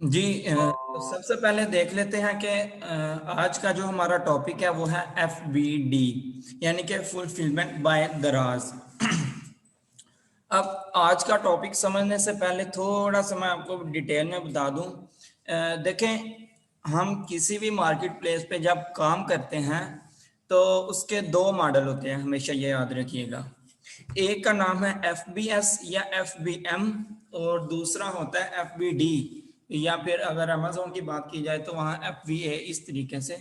जी तो सबसे पहले देख लेते हैं कि आज का जो हमारा टॉपिक है वो है FBD, यानी कि फुलफिलमेंट बाय दराज। अब आज का टॉपिक समझने से पहले थोड़ा सा मैं आपको डिटेल में बता दूं। देखें, हम किसी भी मार्केट प्लेस पे जब काम करते हैं तो उसके दो मॉडल होते हैं, हमेशा ये याद रखिएगा। एक का नाम है FBS या FBM और दूसरा होता है FBD, या फिर अगर अमेजोन की बात की जाए तो वहाँ FBA, इस तरीके से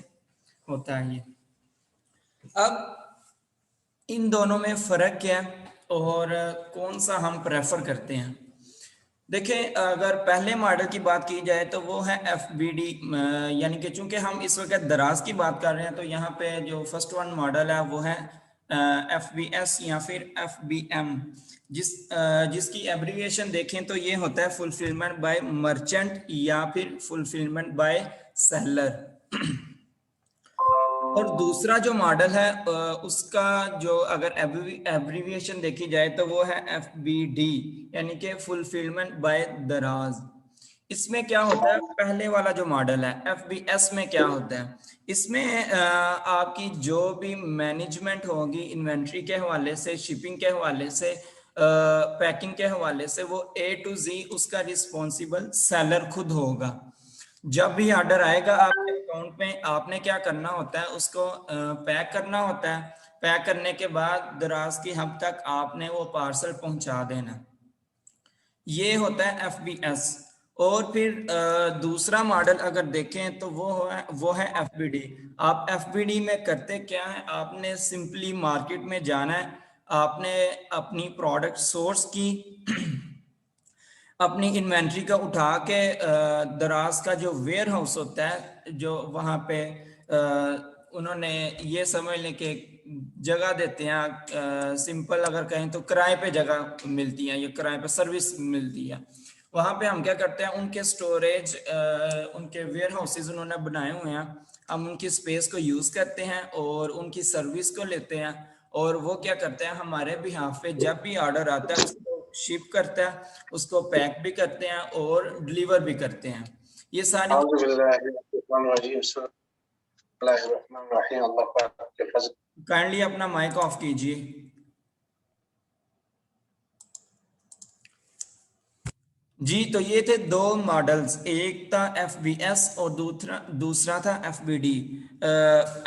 होता है ये। अब इन दोनों में फ़र्क क्या है और कौन सा हम प्रेफर करते हैं। देखें, अगर पहले मॉडल की बात की जाए तो वो है FBD, यानी कि चूंकि हम इस वक्त दराज की बात कर रहे हैं तो यहाँ पे जो फर्स्ट वन मॉडल है वो है FBS या फिर FBM, जिसकी एब्रीविएशन देखें तो ये होता है फुलफिलमेंट बाय मर्चेंट या फिर फुलफिलमेंट बाय सेलर। और दूसरा जो मॉडल है उसका जो अगर एब्रीविएशन देखी जाए तो वो है FBD, यानी कि फुलफिलमेंट बाय दराज। इसमें क्या होता है, पहले वाला जो मॉडल है FBS में क्या होता है, इसमें आपकी जो भी मैनेजमेंट होगी इन्वेंट्री के हवाले से, शिपिंग के हवाले से, पैकिंग के हवाले से, वो A to Z उसका रिस्पॉन्सिबल सेलर खुद होगा। जब भी ऑर्डर आएगा आपके अकाउंट में, आपने क्या करना होता है, उसको पैक करना होता है। पैक करने के बाद दराज की हद तक आपने वो पार्सल पहुंचा देना। ये होता है FBS। और फिर दूसरा मॉडल अगर देखें तो वो है FBD। आप FBD में करते क्या है, आपने सिंपली मार्केट में जाना है, आपने अपनी प्रोडक्ट सोर्स की अपनी इन्वेंट्री का उठा के दराज का जो वेयर हाउस होता है, जो वहाँ पे उन्होंने ये समझ लें कि जगह देते हैं, सिंपल अगर कहें तो किराए पे जगह मिलती है या किराए पे सर्विस मिलती है। वहाँ पे हम क्या करते हैं, उनके स्टोरेज, उनके वेयर हाउसेज उन्होंने बनाए हुए हैं, हम उनकी स्पेस को यूज़ करते हैं और उनकी सर्विस को लेते हैं। और वो क्या करते हैं, हमारे बिहाफ पे जब भी ऑर्डर आता है उसको शिप करता है, उसको पैक भी करते हैं और डिलीवर भी करते हैं। ये सारी काइंडली अपना माइक ऑफ कीजिए। जी तो ये थे दो मॉडल्स, एक था FBS और दूसरा था FBD।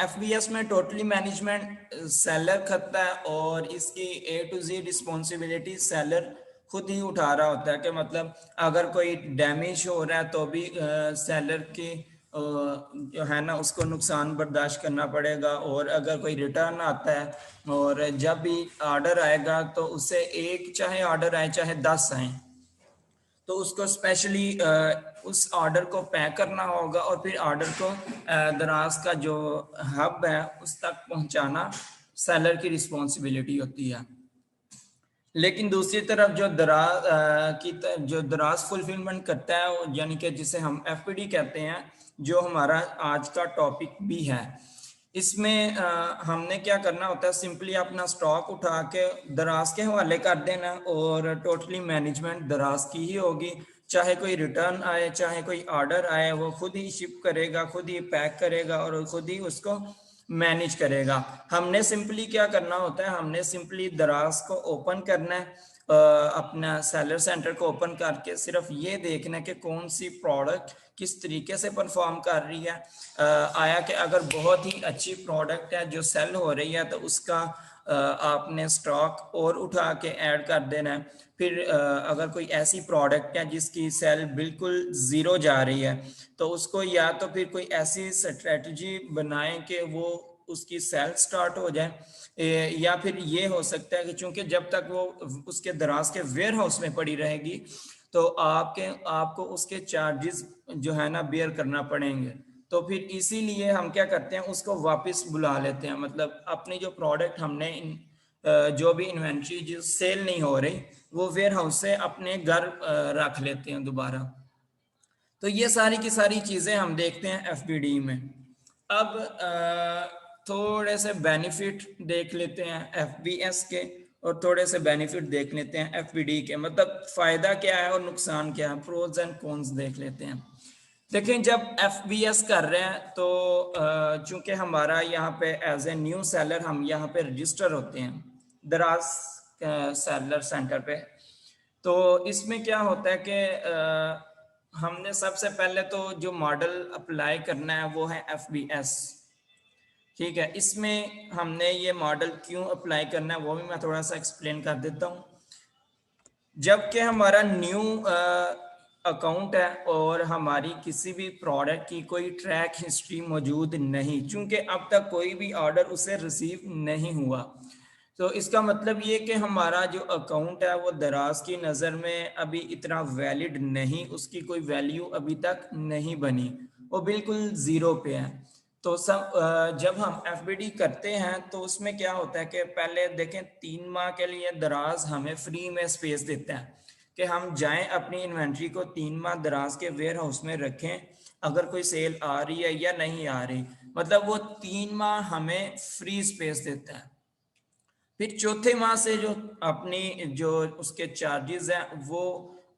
FBS में टोटली मैनेजमेंट सेलर करता है और इसकी A to Z responsibility seller खुद ही उठा रहा होता है। कि मतलब अगर कोई डैमेज हो रहा है तो भी सेलर की जो है ना उसको नुकसान बर्दाश्त करना पड़ेगा। और अगर कोई रिटर्न आता है और जब भी ऑर्डर आएगा तो उससे एक चाहे ऑर्डर आए चाहे 10 आए, तो उसको स्पेशली उस ऑर्डर को पैक करना होगा और फिर ऑर्डर को दराज का जो हब है उस तक पहुंचाना सेलर की रिस्पॉन्सिबिलिटी होती है। लेकिन दूसरी तरफ जो जो दराज फुलफिलमेंट करता है, यानी कि जिसे हम FPD कहते हैं, जो हमारा आज का टॉपिक भी है, इसमें हमने क्या करना होता है, सिंपली अपना स्टॉक उठा के दराज के हवाले कर देना और टोटली मैनेजमेंट दराज की ही होगी। चाहे कोई रिटर्न आए चाहे कोई ऑर्डर आए, वो खुद ही शिप करेगा, खुद ही पैक करेगा और खुद ही उसको मैनेज करेगा। हमने सिंपली क्या करना होता है, हमने सिंपली दराज को ओपन करना है, अपना सेलर सेंटर को ओपन करके सिर्फ ये देखना है कि कौन सी प्रोडक्ट किस तरीके से परफॉर्म कर रही है। आया कि अगर बहुत ही अच्छी प्रोडक्ट है जो सेल हो रही है तो उसका आपने स्टॉक और उठा के ऐड कर देना है। फिर अगर कोई ऐसी प्रोडक्ट है जिसकी सेल बिल्कुल ज़ीरो जा रही है तो उसको या तो फिर कोई ऐसी स्ट्रेटजी बनाएं कि वो उसकी सेल स्टार्ट हो जाए, या फिर ये हो सकता है कि चूंकि जब तक वो उसके दराज के वेयर हाउस में पड़ी रहेगी तो आपको उसके चार्जेस जो है ना बेयर करना पड़ेंगे। तो फिर इसीलिए हम क्या करते हैं, उसको वापस बुला लेते हैं। मतलब अपनी जो प्रोडक्ट हमने जो भी इन्वेंट्री जो सेल नहीं हो रही वो वेयर हाउस से अपने घर रख लेते हैं दोबारा। तो ये सारी की सारी चीज़ें हम देखते हैं FBD में। अब थोड़े से बेनिफिट देख लेते हैं FBS के और थोड़े से बेनिफिट देख लेते हैं एफबीडी के, मतलब फायदा क्या है और नुकसान क्या है, प्रोज एंड कॉन्स देख लेते हैं। देखें, जब एफबीएस कर रहे हैं तो चूंकि हमारा यहाँ पे एज ए न्यू सेलर हम यहाँ पे रजिस्टर होते हैं दराज सेलर सेंटर पे। तो इसमें क्या होता है कि हमने सबसे पहले तो जो मॉडल अप्लाई करना है वो है एफबीएस। ठीक है, इसमें हमने ये मॉडल क्यों अप्लाई करना है वो भी मैं थोड़ा सा एक्सप्लेन कर देता हूँ। जबकि हमारा न्यू अकाउंट है और हमारी किसी भी प्रोडक्ट की कोई ट्रैक हिस्ट्री मौजूद नहीं, चूंकि अब तक कोई भी ऑर्डर उसे रिसीव नहीं हुआ, तो इसका मतलब ये कि हमारा जो अकाउंट है वो दराज की नज़र में अभी इतना वैलिड नहीं, उसकी कोई वैल्यू अभी तक नहीं बनी, वो बिल्कुल ज़ीरो पे है। तो सब जब हम एफबीडी करते हैं तो उसमें क्या होता है कि पहले देखें 3 माह के लिए दराज हमें फ्री में स्पेस देता है कि हम जाएं अपनी इन्वेंट्री को 3 माह दराज के वेयर हाउस में रखें, अगर कोई सेल आ रही है या नहीं आ रही, मतलब वो 3 माह हमें फ्री स्पेस देता है। फिर चौथे माह से जो अपनी जो उसके चार्जेस हैं वो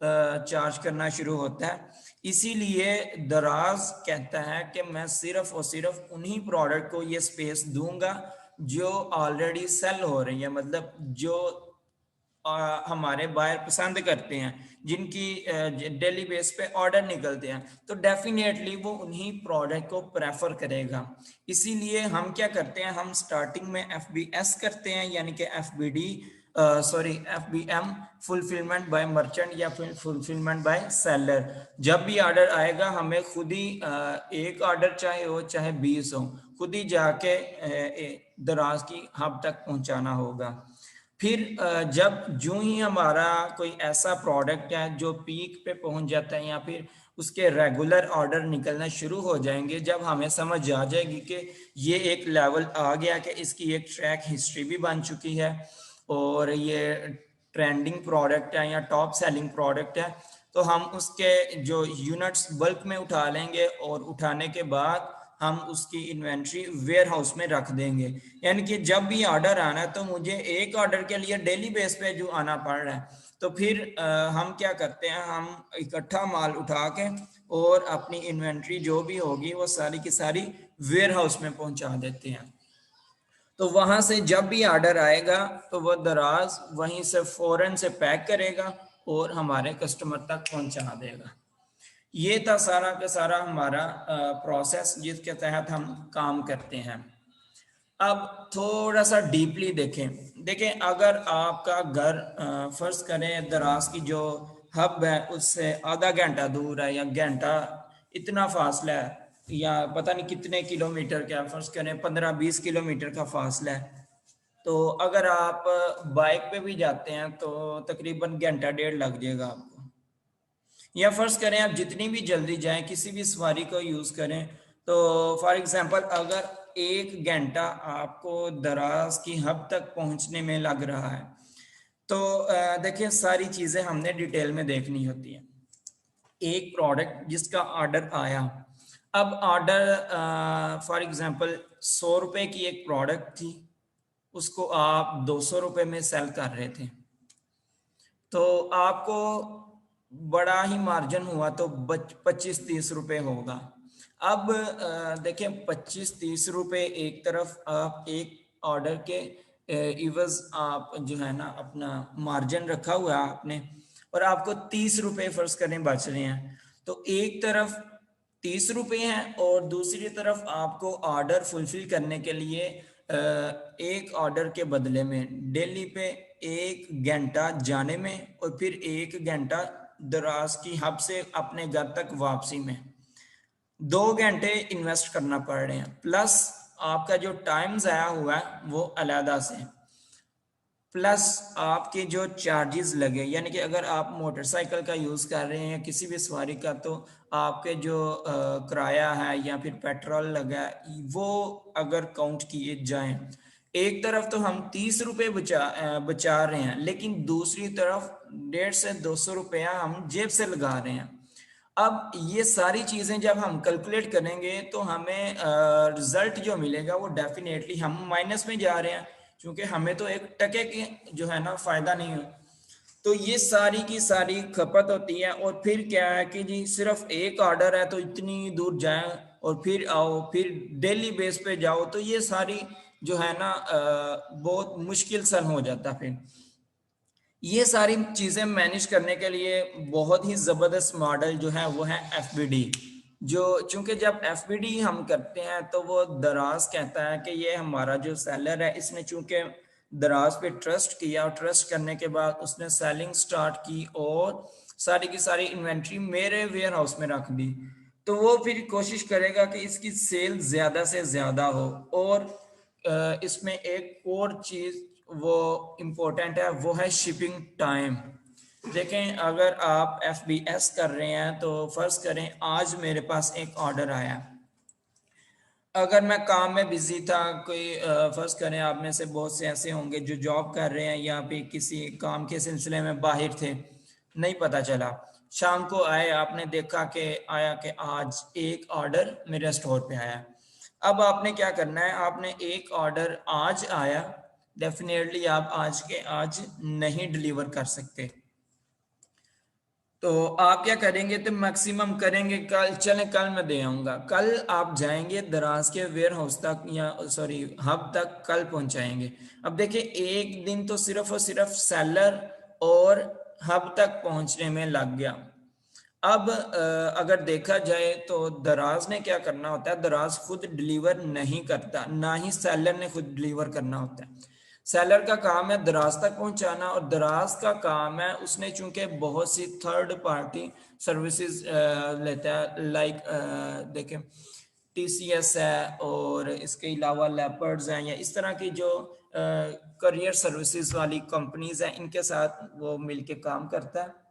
चार्ज करना शुरू होता है। इसीलिए दराज कहता है कि मैं सिर्फ और सिर्फ उन्हीं प्रोडक्ट को ये स्पेस दूंगा जो ऑलरेडी सेल हो रही है, मतलब जो हमारे बायर पसंद करते हैं, जिनकी डेली बेस पे ऑर्डर निकलते हैं, तो डेफिनेटली वो उन्हीं प्रोडक्ट को प्रेफर करेगा। इसीलिए हम क्या करते हैं, हम स्टार्टिंग में एफबीएस करते हैं, यानी कि FBD FBM, fulfilment bye merchant या फिर फुलफिलमेंट बाय सेलर। जब भी ऑर्डर आएगा हमें खुद ही एक ऑर्डर चाहे हो चाहे 20 हो, खुद ही जाके दराज की हब तक पहुंचाना होगा। फिर जब जो ही हमारा कोई ऐसा प्रोडक्ट है जो पीक पे पहुंच जाता है या फिर उसके रेगुलर ऑर्डर निकलना शुरू हो जाएंगे, जब हमें समझ आ जाएगी कि ये एक लेवल आ गया कि इसकी एक ट्रैक हिस्ट्री भी बन चुकी है और ये ट्रेंडिंग प्रोडक्ट है या टॉप सेलिंग प्रोडक्ट है, तो हम उसके जो यूनिट्स बल्क में उठा लेंगे और उठाने के बाद हम उसकी इन्वेंट्री वेयर हाउस में रख देंगे। यानी कि जब भी ऑर्डर आना है तो मुझे एक ऑर्डर के लिए डेली बेस पे जो आना पड़ रहा है, तो फिर हम क्या करते हैं, हम इकट्ठा माल उठा के और अपनी इन्वेंट्री जो भी होगी वो सारी की सारी वेयर हाउस में पहुंचा देते हैं। तो वहां से जब भी ऑर्डर आएगा तो वो दराज वहीं से फौरन से पैक करेगा और हमारे कस्टमर तक पहुंचा देगा। ये था सारा का सारा हमारा प्रोसेस जिसके तहत हम काम करते हैं। अब थोड़ा सा डीपली देखें अगर आपका घर फर्ज करें दराज की जो हब है उससे आधा घंटा दूर है या घंटा, इतना फासला है, या पता नहीं कितने किलोमीटर का, फर्ज करें 15-20 किलोमीटर का फासला है, तो अगर आप बाइक पे भी जाते हैं तो तकरीबन घंटा डेढ़ लग जाएगा आपको। या फर्ज करें आप जितनी भी जल्दी जाएं किसी भी सवारी को यूज करें, तो फॉर एग्जांपल अगर 1 घंटा आपको दराज की हब तक पहुंचने में लग रहा है, तो देखिए सारी चीजें हमने डिटेल में देखनी होती है। एक प्रोडक्ट जिसका ऑर्डर आया, अब ऑर्डर फॉर एग्जांपल 100 रुपए की एक प्रोडक्ट थी, उसको आप 200 रुपए में सेल कर रहे थे, तो आपको बड़ा ही मार्जिन हुआ तो 25-30 रुपए होगा। अब देखें 25-30 रुपए एक तरफ आप एक ऑर्डर के इवज आप जो है ना अपना मार्जिन रखा हुआ है आपने, और आपको 30 रुपए फर्ज करें बच रहे हैं, तो एक तरफ 30 रुपए हैं और दूसरी तरफ आपको ऑर्डर फुलफिल करने के लिए एक ऑर्डर के बदले में डेली पे 1 घंटा जाने में और फिर 1 घंटा दराज की हब से अपने घर तक वापसी में 2 घंटे इन्वेस्ट करना पड़ रहे हैं, प्लस आपका जो टाइम ज़ाया हुआ है वो अलहदा से, प्लस आपके जो चार्जेस लगे, यानी कि अगर आप मोटरसाइकिल का यूज़ कर रहे हैं किसी भी सवारी का, तो आपके जो किराया है या फिर पेट्रोल लगा है वो अगर काउंट किए जाएं, एक तरफ तो हम 30 रुपए बचा रहे हैं, लेकिन दूसरी तरफ 150 से 200 रुपया हम जेब से लगा रहे हैं। अब ये सारी चीज़ें जब हम कैलकुलेट करेंगे तो हमें रिजल्ट जो मिलेगा वो डेफिनेटली हम माइनस में जा रहे हैं, क्योंकि हमें तो एक टके की जो है ना फायदा नहीं हो। तो ये सारी की सारी खपत होती है। और फिर क्या है कि जी सिर्फ एक ऑर्डर है तो इतनी दूर जाए और फिर आओ, फिर डेली बेस पे जाओ, तो ये सारी जो है ना बहुत मुश्किल सन हो जाता फिर। ये सारी चीजें मैनेज करने के लिए बहुत ही जबरदस्त मॉडल जो है वो है एफबीडी। जो चूंकि जब एफबीडी हम करते हैं तो वो दराज कहता है कि ये हमारा जो सेलर है इसने चूंकि दराज पे ट्रस्ट किया, और ट्रस्ट करने के बाद उसने सेलिंग स्टार्ट की और सारी की सारी इन्वेंट्री मेरे वेयर हाउस में रख दी, तो वो फिर कोशिश करेगा कि इसकी सेल ज्यादा से ज्यादा हो। और इसमें एक और चीज वो इम्पोर्टेंट है, वो है शिपिंग टाइम। देखें, अगर आप एफबीएस कर रहे हैं तो फर्ज करें आज मेरे पास एक ऑर्डर आया, अगर मैं काम में बिजी था, कोई फर्ज करें आप में से बहुत से ऐसे होंगे जो जॉब कर रहे हैं या फिर किसी काम के सिलसिले में बाहर थे, नहीं पता चला, शाम को आए, आपने देखा कि आया कि आज एक ऑर्डर मेरे स्टोर पे आया। अब आपने क्या करना है, आपने एक ऑर्डर आज आया, डेफिनेटली आप आज के आज नहीं डिलीवर कर सकते, तो आप क्या करेंगे, तो मैक्सिमम करेंगे कल, चलें कल मैं दे आऊंगा, कल आप जाएंगे दराज के वेयर हाउस तक या सॉरी हब तक, कल पहुंचाएंगे। अब देखिए एक दिन तो सिर्फ और सिर्फ सेलर और हब तक पहुंचने में लग गया। अब अगर देखा जाए तो दराज ने क्या करना होता है, दराज खुद डिलीवर नहीं करता, ना ही सेलर ने खुद डिलीवर करना होता है। सेलर का काम है दराज तक पहुंचाना, और दराज का काम है, उसने चूंकि बहुत सी थर्ड पार्टी सर्विसेज लेता है, लाइक देखें टीसीएस है और इसके अलावा लेपर्ड्स हैं, या इस तरह की जो करियर सर्विसेज वाली कंपनीज हैं, इनके साथ वो मिलके काम करता है।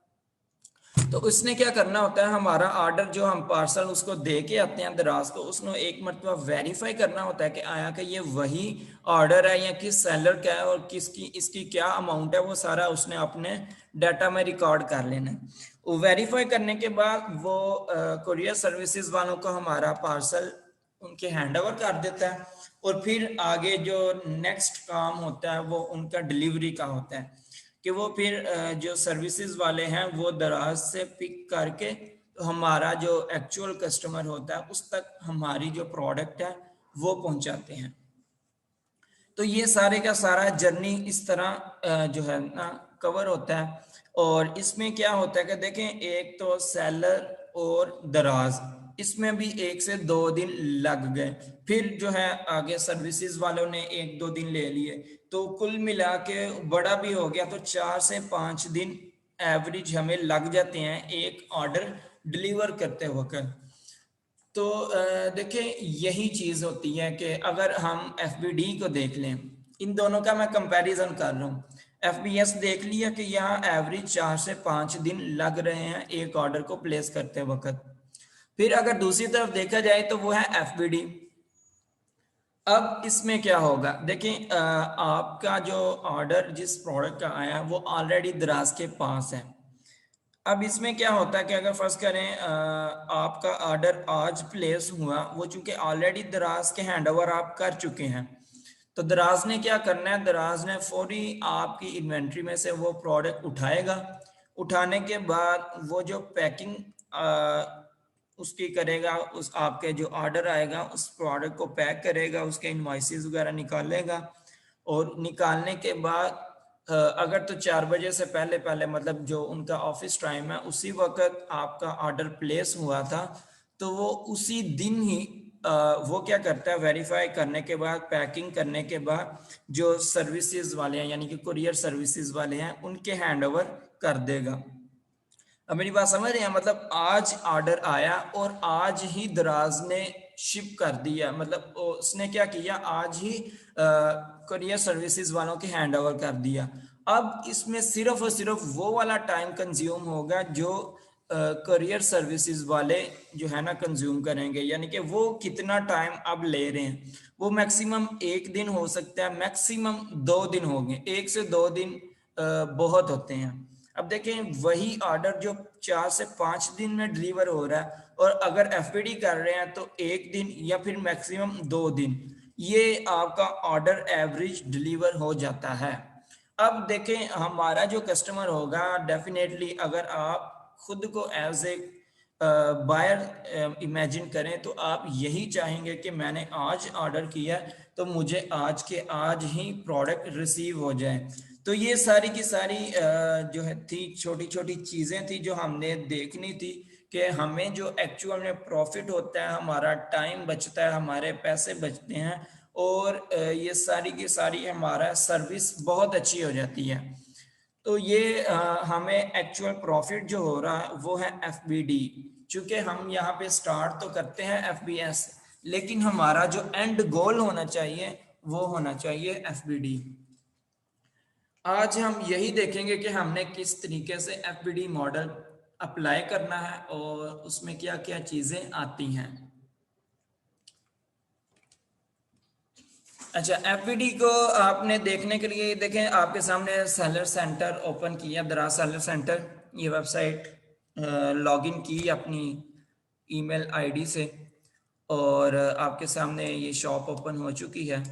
तो उसने क्या करना होता है, हमारा ऑर्डर जो हम पार्सल उसको दे के आते हैं दराज को, उसने एक मरतबा वेरीफाई करना होता है कि आया कि ये वही ऑर्डर है या किस सेलर का है और किसकी इसकी क्या अमाउंट है, वो सारा उसने अपने डाटा में रिकॉर्ड कर लेना है। वो वेरीफाई करने के बाद वो कुरियर सर्विसेज वालों को हमारा पार्सल उनके हैंड ओवर कर देता है, और फिर आगे जो नेक्स्ट काम होता है वो उनका डिलीवरी का होता है, कि वो फिर जो सर्विसेज वाले हैं वो दराज से पिक करके हमारा जो एक्चुअल कस्टमर होता है उस तक हमारी जो प्रोडक्ट है वो पहुंचाते हैं। तो ये सारे का सारा जर्नी इस तरह जो है ना कवर होता है। और इसमें क्या होता है कि देखें, एक तो सेलर और दराज, इसमें भी 1 से 2 दिन लग गए, फिर जो है आगे सर्विसेज वालों ने 1-2 दिन ले लिए, तो कुल मिला के बड़ा भी हो गया, तो 4 से 5 दिन एवरेज हमें लग जाते हैं एक ऑर्डर डिलीवर करते वक्त। तो देखिए यही चीज़ होती है कि अगर हम एफ को देख लें, इन दोनों का मैं कंपैरिजन कर रहा हूँ। एफ देख लिया कि यहाँ एवरेज 4 से 5 दिन लग रहे हैं एक ऑर्डर को प्लेस करते वक्त। फिर अगर दूसरी तरफ देखा जाए तो वो है एफ। अब इसमें क्या होगा, देखिए आपका जो ऑर्डर जिस प्रोडक्ट का आया है वो ऑलरेडी दराज के पास है। अब इसमें क्या होता है कि अगर फर्स्ट करें आपका ऑर्डर आज प्लेस हुआ, वो चूंकि ऑलरेडी दराज के हैंडओवर आप कर चुके हैं, तो दराज ने क्या करना है, दराज ने फौरी आपकी इन्वेंट्री में से वो प्रोडक्ट उठाएगा। उठाने के बाद वो जो पैकिंग उसकी करेगा, उस आपके जो ऑर्डर आएगा उस प्रोडक्ट को पैक करेगा, उसके इनवॉइसेस वगैरह निकालेगा, और निकालने के बाद अगर तो 4 बजे से पहले पहले, मतलब जो उनका ऑफिस टाइम है, उसी वक्त आपका ऑर्डर प्लेस हुआ था, तो वो उसी दिन ही वो क्या करता है, वेरीफाई करने के बाद, पैकिंग करने के बाद, जो सर्विसेज वाले हैं यानी कि कुरियर सर्विसेज वाले हैं उनके हैंड ओवर कर देगा। अब मेरी बात समझ रहे हैं, मतलब आज ऑर्डर आया और आज ही दराज ने शिप कर दिया, मतलब उसने क्या किया, आज ही कुरियर सर्विसेज वालों के हैंड ओवर कर दिया। अब इसमें सिर्फ और सिर्फ वो वाला टाइम कंज्यूम होगा जो कुरियर सर्विसेज वाले जो है ना कंज्यूम करेंगे, यानी कि वो कितना टाइम अब ले रहे हैं, वो मैक्सिमम 1 दिन हो सकता है, मैक्सिमम 2 दिन होंगे, 1 से 2 दिन बहुत होते हैं। अब देखें वही ऑर्डर जो 4 से 5 दिन में डिलीवर हो रहा है, और अगर एफपीडी कर रहे हैं तो 1 दिन या फिर मैक्सिमम 2 दिन, ये आपका ऑर्डर एवरेज डिलीवर हो जाता है। अब देखें हमारा जो कस्टमर होगा, डेफिनेटली अगर आप खुद को एज ए बायर इमेजिन करें तो आप यही चाहेंगे कि मैंने आज ऑर्डर किया तो मुझे आज के आज ही प्रोडक्ट रिसीव हो जाए। तो ये सारी की सारी जो है थी छोटी छोटी चीज़ें थी जो हमने देखनी थी कि हमें जो एक्चुअल में प्रॉफिट होता है, हमारा टाइम बचता है, हमारे पैसे बचते हैं और ये सारी की सारी हमारा सर्विस बहुत अच्छी हो जाती है। तो ये हमें एक्चुअल प्रॉफिट जो हो रहा है वो है एफबीडी। चूंकि हम यहाँ पे स्टार्ट तो करते हैं एफबीएस, लेकिन हमारा जो एंड गोल होना चाहिए वो होना चाहिए एफबीडी। आज हम यही देखेंगे कि हमने किस तरीके से एफबीडी मॉडल अप्लाई करना है और उसमें क्या क्या चीज़ें आती हैं। अच्छा, एफबीडी को आपने देखने के लिए देखें, आपके सामने सेलर सेंटर ओपन किया, दराज सेलर सेंटर, ये वेबसाइट लॉगिन की अपनी ईमेल आईडी से और आपके सामने ये शॉप ओपन हो चुकी है।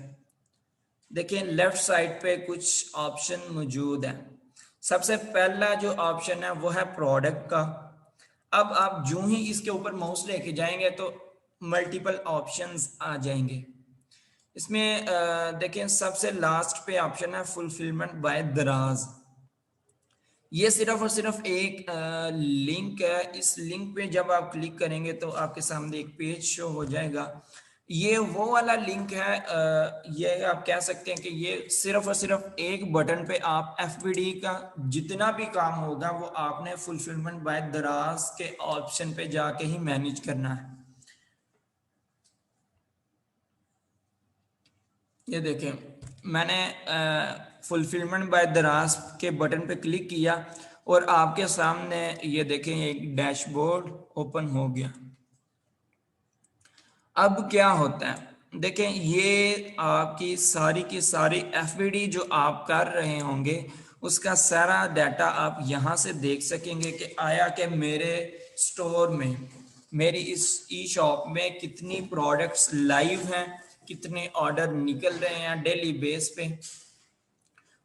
देखें लेफ्ट साइड पे कुछ ऑप्शन मौजूद हैं। सबसे पहला जो ऑप्शन है वो है प्रोडक्ट का। अब आप जो ही इसके ऊपर माउस लेके जाएंगे तो मल्टीपल ऑप्शंस आ जाएंगे। इसमें देखें सबसे लास्ट पे ऑप्शन है फुलफिलमेंट बाय दराज। ये सिर्फ और सिर्फ एक लिंक है। इस लिंक पे जब आप क्लिक करेंगे तो आपके सामने एक पेज शो हो जाएगा। ये वो वाला लिंक है, ये आप कह सकते हैं कि ये सिर्फ और सिर्फ एक बटन पे आप एफबीडी का जितना भी काम होगा वो आपने फुलफिलमेंट बाय दराज के ऑप्शन पे जाके ही मैनेज करना है। ये देखें मैंने फुलफिलमेंट बाय दराज के बटन पे क्लिक किया और आपके सामने ये देखें एक डैशबोर्ड ओपन हो गया। अब क्या होता है, देखें ये आपकी सारी की सारी एफबीडी जो आप कर रहे होंगे उसका सारा डाटा आप यहाँ से देख सकेंगे कि आया कि मेरे स्टोर में, मेरी इस ई शॉप में कितनी प्रोडक्ट्स लाइव हैं, कितने ऑर्डर निकल रहे हैं डेली बेस पे,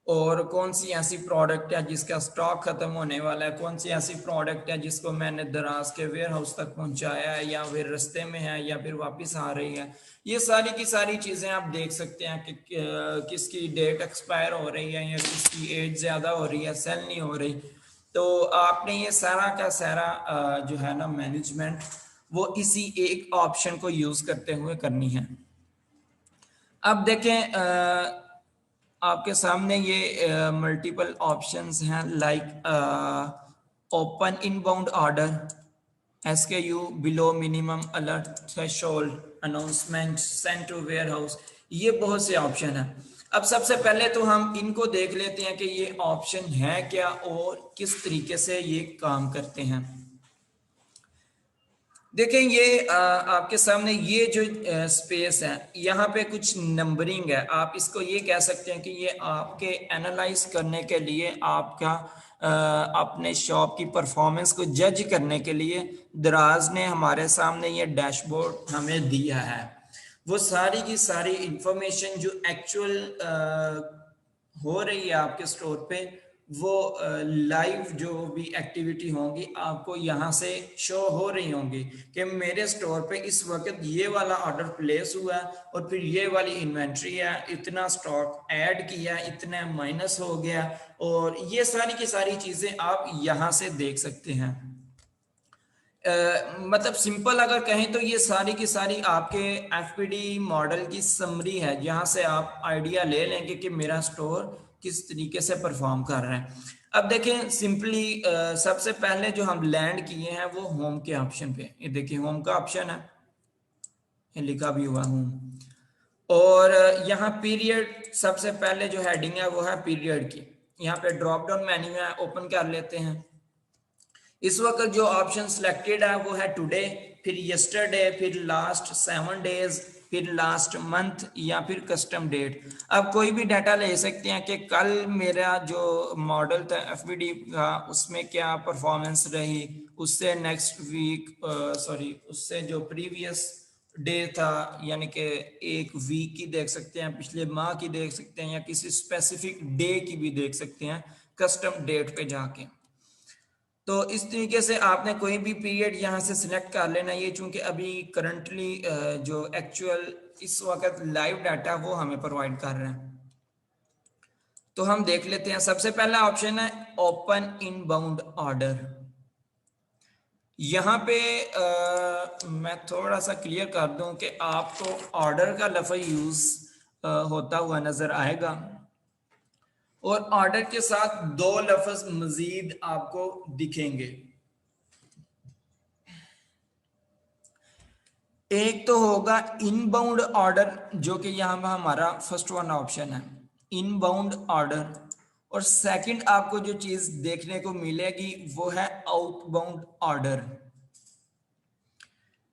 और कौन सी ऐसी प्रोडक्ट है जिसका स्टॉक खत्म होने वाला है, कौन सी ऐसी प्रोडक्ट है जिसको मैंने दराज के वेयर हाउस तक पहुंचाया है या फिर रास्ते में है या फिर वापस आ रही है। ये सारी की सारी चीज़ें आप देख सकते हैं कि किसकी डेट एक्सपायर हो रही है या किसकी एज ज़्यादा हो रही है, सेल नहीं हो रही। तो आपने ये सारा का सारा जो है ना मैनेजमेंट वो इसी एक ऑप्शन को यूज़ करते हुए करनी है। अब देखें आपके सामने ये मल्टीपल ऑप्शंस हैं like open inbound order, SKU below minimum alert threshold, announcement, send to warehouse. ये बहुत से ऑप्शन हैं। अब सबसे पहले तो हम इनको देख लेते हैं कि ये ऑप्शन है क्या और किस तरीके से ये काम करते हैं। देखें ये आपके सामने ये जो स्पेस है यहाँ पे कुछ नंबरिंग है। आप इसको ये कह सकते हैं कि ये आपके एनालाइज करने के लिए, आपका अपने शॉप की परफॉर्मेंस को जज करने के लिए दराज ने हमारे सामने ये डैशबोर्ड हमें दिया है। वो सारी की सारी इंफॉर्मेशन जो एक्चुअल हो रही है आपके स्टोर पे, वो लाइव जो भी एक्टिविटी होंगी आपको यहाँ से शो हो रही होंगी कि मेरे स्टोर पे इस वक्त ये वाला ऑर्डर प्लेस हुआ और फिर ये वाली इन्वेंट्री है, इतना स्टॉक ऐड किया, इतना माइनस हो गया, और ये सारी की सारी चीज़ें आप यहाँ से देख सकते हैं। मतलब सिंपल अगर कहें तो ये सारी की सारी आपके एफपीडी मॉडल की समरी है जहां से आप आइडिया ले लेंगे कि मेरा स्टोर किस तरीके से परफॉर्म कर रहा है। अब देखें सिंपली सबसे पहले जो हम लैंड किए हैं वो होम के ऑप्शन पे, ये देखिए होम का ऑप्शन है, ये लिखा भी हुआ होम, और यहाँ पीरियड सबसे पहले जो हेडिंग है वो है पीरियड की। यहाँ पे ड्रॉप डाउन मेन्यू है, ओपन कर लेते हैं। इस वक्त जो ऑप्शन सिलेक्टेड है वो है टुडे, फिर यस्टरडे, फिर लास्ट 7 डेज, फिर लास्ट मंथ या फिर कस्टम डेट। अब कोई भी डाटा ले सकते हैं कि कल मेरा जो मॉडल था एफबीडी का उसमें क्या परफॉर्मेंस रही, उससे नेक्स्ट वीक, सॉरी उससे जो प्रीवियस डे था, यानी कि एक वीक की देख सकते हैं, पिछले माह की देख सकते हैं, या किसी स्पेसिफिक डे की भी देख सकते हैं कस्टम डेट पे जाके। तो इस तरीके से आपने कोई भी पीरियड यहाँ से सिलेक्ट कर लेना। ये चूंकि अभी करंटली जो एक्चुअल इस वक्त लाइव डाटा वो हमें प्रोवाइड कर रहे हैं। तो हम देख लेते हैं। सबसे पहला ऑप्शन है ओपन इनबाउंड ऑर्डर। यहाँ पे मैं थोड़ा सा क्लियर कर दूं कि आपको ऑर्डर का लफ्ज़ यूज होता हुआ नजर आएगा, और ऑर्डर के साथ दो लफ्ज मजीद आपको दिखेंगे। एक तो होगा इनबाउंड ऑर्डर, जो कि यहाँ पर हमारा फर्स्ट वन ऑप्शन है, इनबाउंड ऑर्डर। और सेकंड आपको जो चीज देखने को मिलेगी वो है आउटबाउंड ऑर्डर।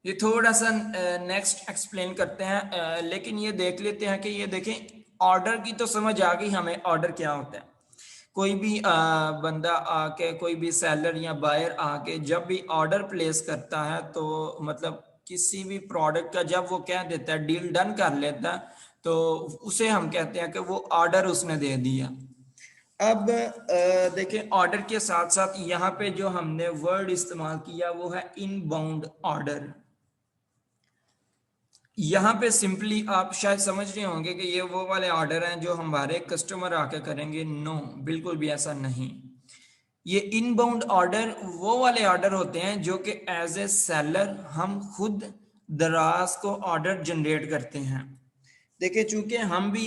ये थोड़ा सा नेक्स्ट एक्सप्लेन करते हैं, लेकिन ये देख लेते हैं कि ये देखें, ऑर्डर की तो समझ आ गई हमें, ऑर्डर क्या होता है। कोई भी बंदा आके, कोई भी सेलर या बायर आके जब भी ऑर्डर प्लेस करता है, तो मतलब किसी भी प्रोडक्ट का जब वो कह देता है, डील डन कर लेता है, तो उसे हम कहते हैं कि वो ऑर्डर उसने दे दिया। अब देखें, ऑर्डर के साथ साथ यहाँ पे जो हमने वर्ड इस्तेमाल किया वो है इनबाउंड ऑर्डर। यहाँ पे सिंपली आप शायद समझ रहे होंगे कि ये वो वाले ऑर्डर हैं जो हमारे कस्टमर आके करेंगे। नो, बिल्कुल भी ऐसा नहीं। ये इनबाउंड ऑर्डर वो वाले ऑर्डर होते हैं जो कि एज ए सेलर हम खुद दराज को ऑर्डर जनरेट करते हैं। देखिए, चूंकि हम भी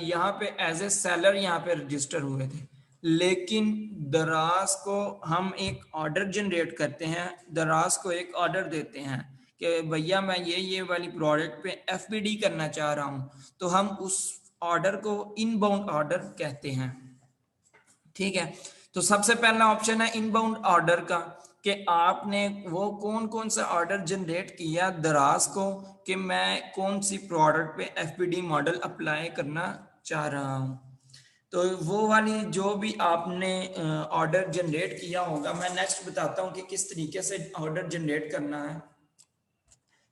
यहाँ पे एज ए सेलर यहाँ पे रजिस्टर हुए थे, लेकिन दराज को हम एक ऑर्डर जनरेट करते हैं, दराज को एक ऑर्डर देते हैं कि भैया मैं ये वाली प्रोडक्ट पे एफबीडी करना चाह रहा हूँ, तो हम उस ऑर्डर को इनबाउंड ऑर्डर कहते हैं। ठीक है, तो सबसे पहला ऑप्शन है इनबाउंड ऑर्डर का, कि आपने वो कौन कौन सा ऑर्डर जनरेट किया दराज को, कि मैं कौन सी प्रोडक्ट पे एफपीडी मॉडल अप्लाई करना चाह रहा हूँ। तो वो वाली जो भी आपने ऑर्डर जनरेट किया होगा, मैं नेक्स्ट बताता हूँ कि किस तरीके से ऑर्डर जनरेट करना है।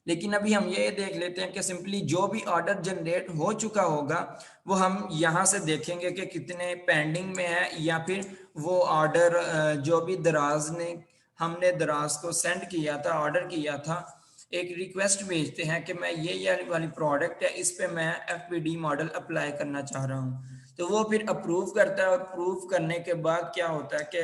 लेकिन अभी हम ये देख लेते हैं कि सिंपली जो भी ऑर्डर जनरेट हो चुका होगा वो हम यहाँ से देखेंगे कि कितने पेंडिंग में है, या फिर वो ऑर्डर जो भी दराज ने, हमने दराज को सेंड किया था, ऑर्डर किया था, एक रिक्वेस्ट भेजते हैं कि मैं ये वाली प्रोडक्ट है, इस पे मैं एफपीडी मॉडल अप्लाई करना चाह रहा हूँ। तो वो फिर अप्रूव करता है, और अप्रूव करने के बाद क्या होता है कि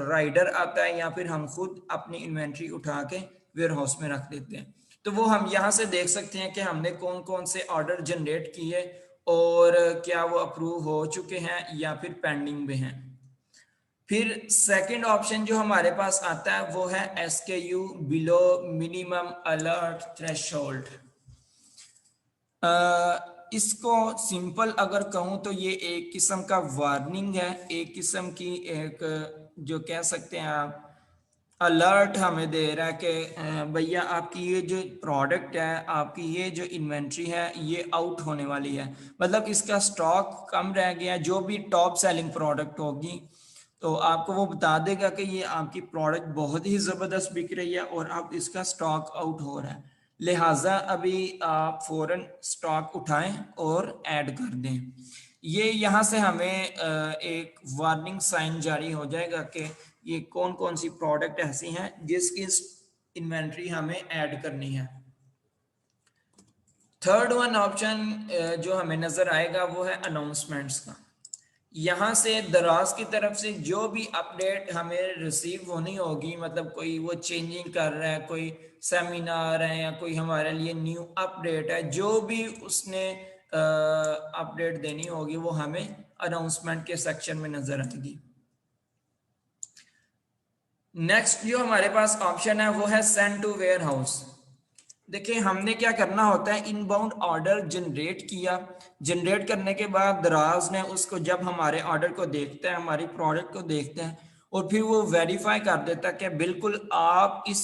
राइडर आता है, या फिर हम खुद अपनी इन्वेंट्री उठा के वेयर हाउस में रख देते हैं। तो वो हम यहाँ से देख सकते हैं कि हमने कौन कौन से ऑर्डर जनरेट किए, और क्या वो अप्रूव हो चुके हैं या फिर पेंडिंग में हैं। फिर सेकंड ऑप्शन जो हमारे पास आता है वो है SKU below minimum alert threshold. इसको सिंपल अगर कहूँ तो ये एक किस्म का वार्निंग है, एक किस्म की एक जो कह सकते हैं आप अलर्ट हमें दे रहा है कि भैया आपकी ये जो प्रोडक्ट है, आपकी ये जो इन्वेंट्री है, ये आउट होने वाली है। मतलब इसका स्टॉक कम रह गया। जो भी टॉप सेलिंग प्रोडक्ट होगी तो आपको वो बता देगा कि ये आपकी प्रोडक्ट बहुत ही ज़बरदस्त बिक रही है और अब इसका स्टॉक आउट हो रहा है, लिहाजा अभी आप फौरन स्टॉक उठाएं और ऐड कर दें। ये यहाँ से हमें एक वार्निंग साइन जारी हो जाएगा कि ये कौन कौन सी प्रोडक्ट ऐसी हैं जिसकी इन्वेंट्री हमें ऐड करनी है। थर्ड वन ऑप्शन जो हमें नजर आएगा वो है अनाउंसमेंट्स का। यहाँ से दराज की तरफ से जो भी अपडेट हमें रिसीव होनी होगी, मतलब कोई वो चेंजिंग कर रहा है, कोई सेमिनार है, या कोई हमारे लिए न्यू अपडेट है, जो भी उसने अपडेट देनी होगी वो हमें अनाउंसमेंट के सेक्शन में नजर आएगी। नेक्स्ट जो हमारे पास ऑप्शन है वो है सेंड टू वेयर हाउस। देखिए, हमने क्या करना होता है, इनबाउंड ऑर्डर जनरेट किया, जनरेट करने के बाद दराज ने उसको जब हमारे ऑर्डर को देखता है, हमारी प्रोडक्ट को देखता है, और फिर वो वेरीफाई कर देता है कि बिल्कुल आप इस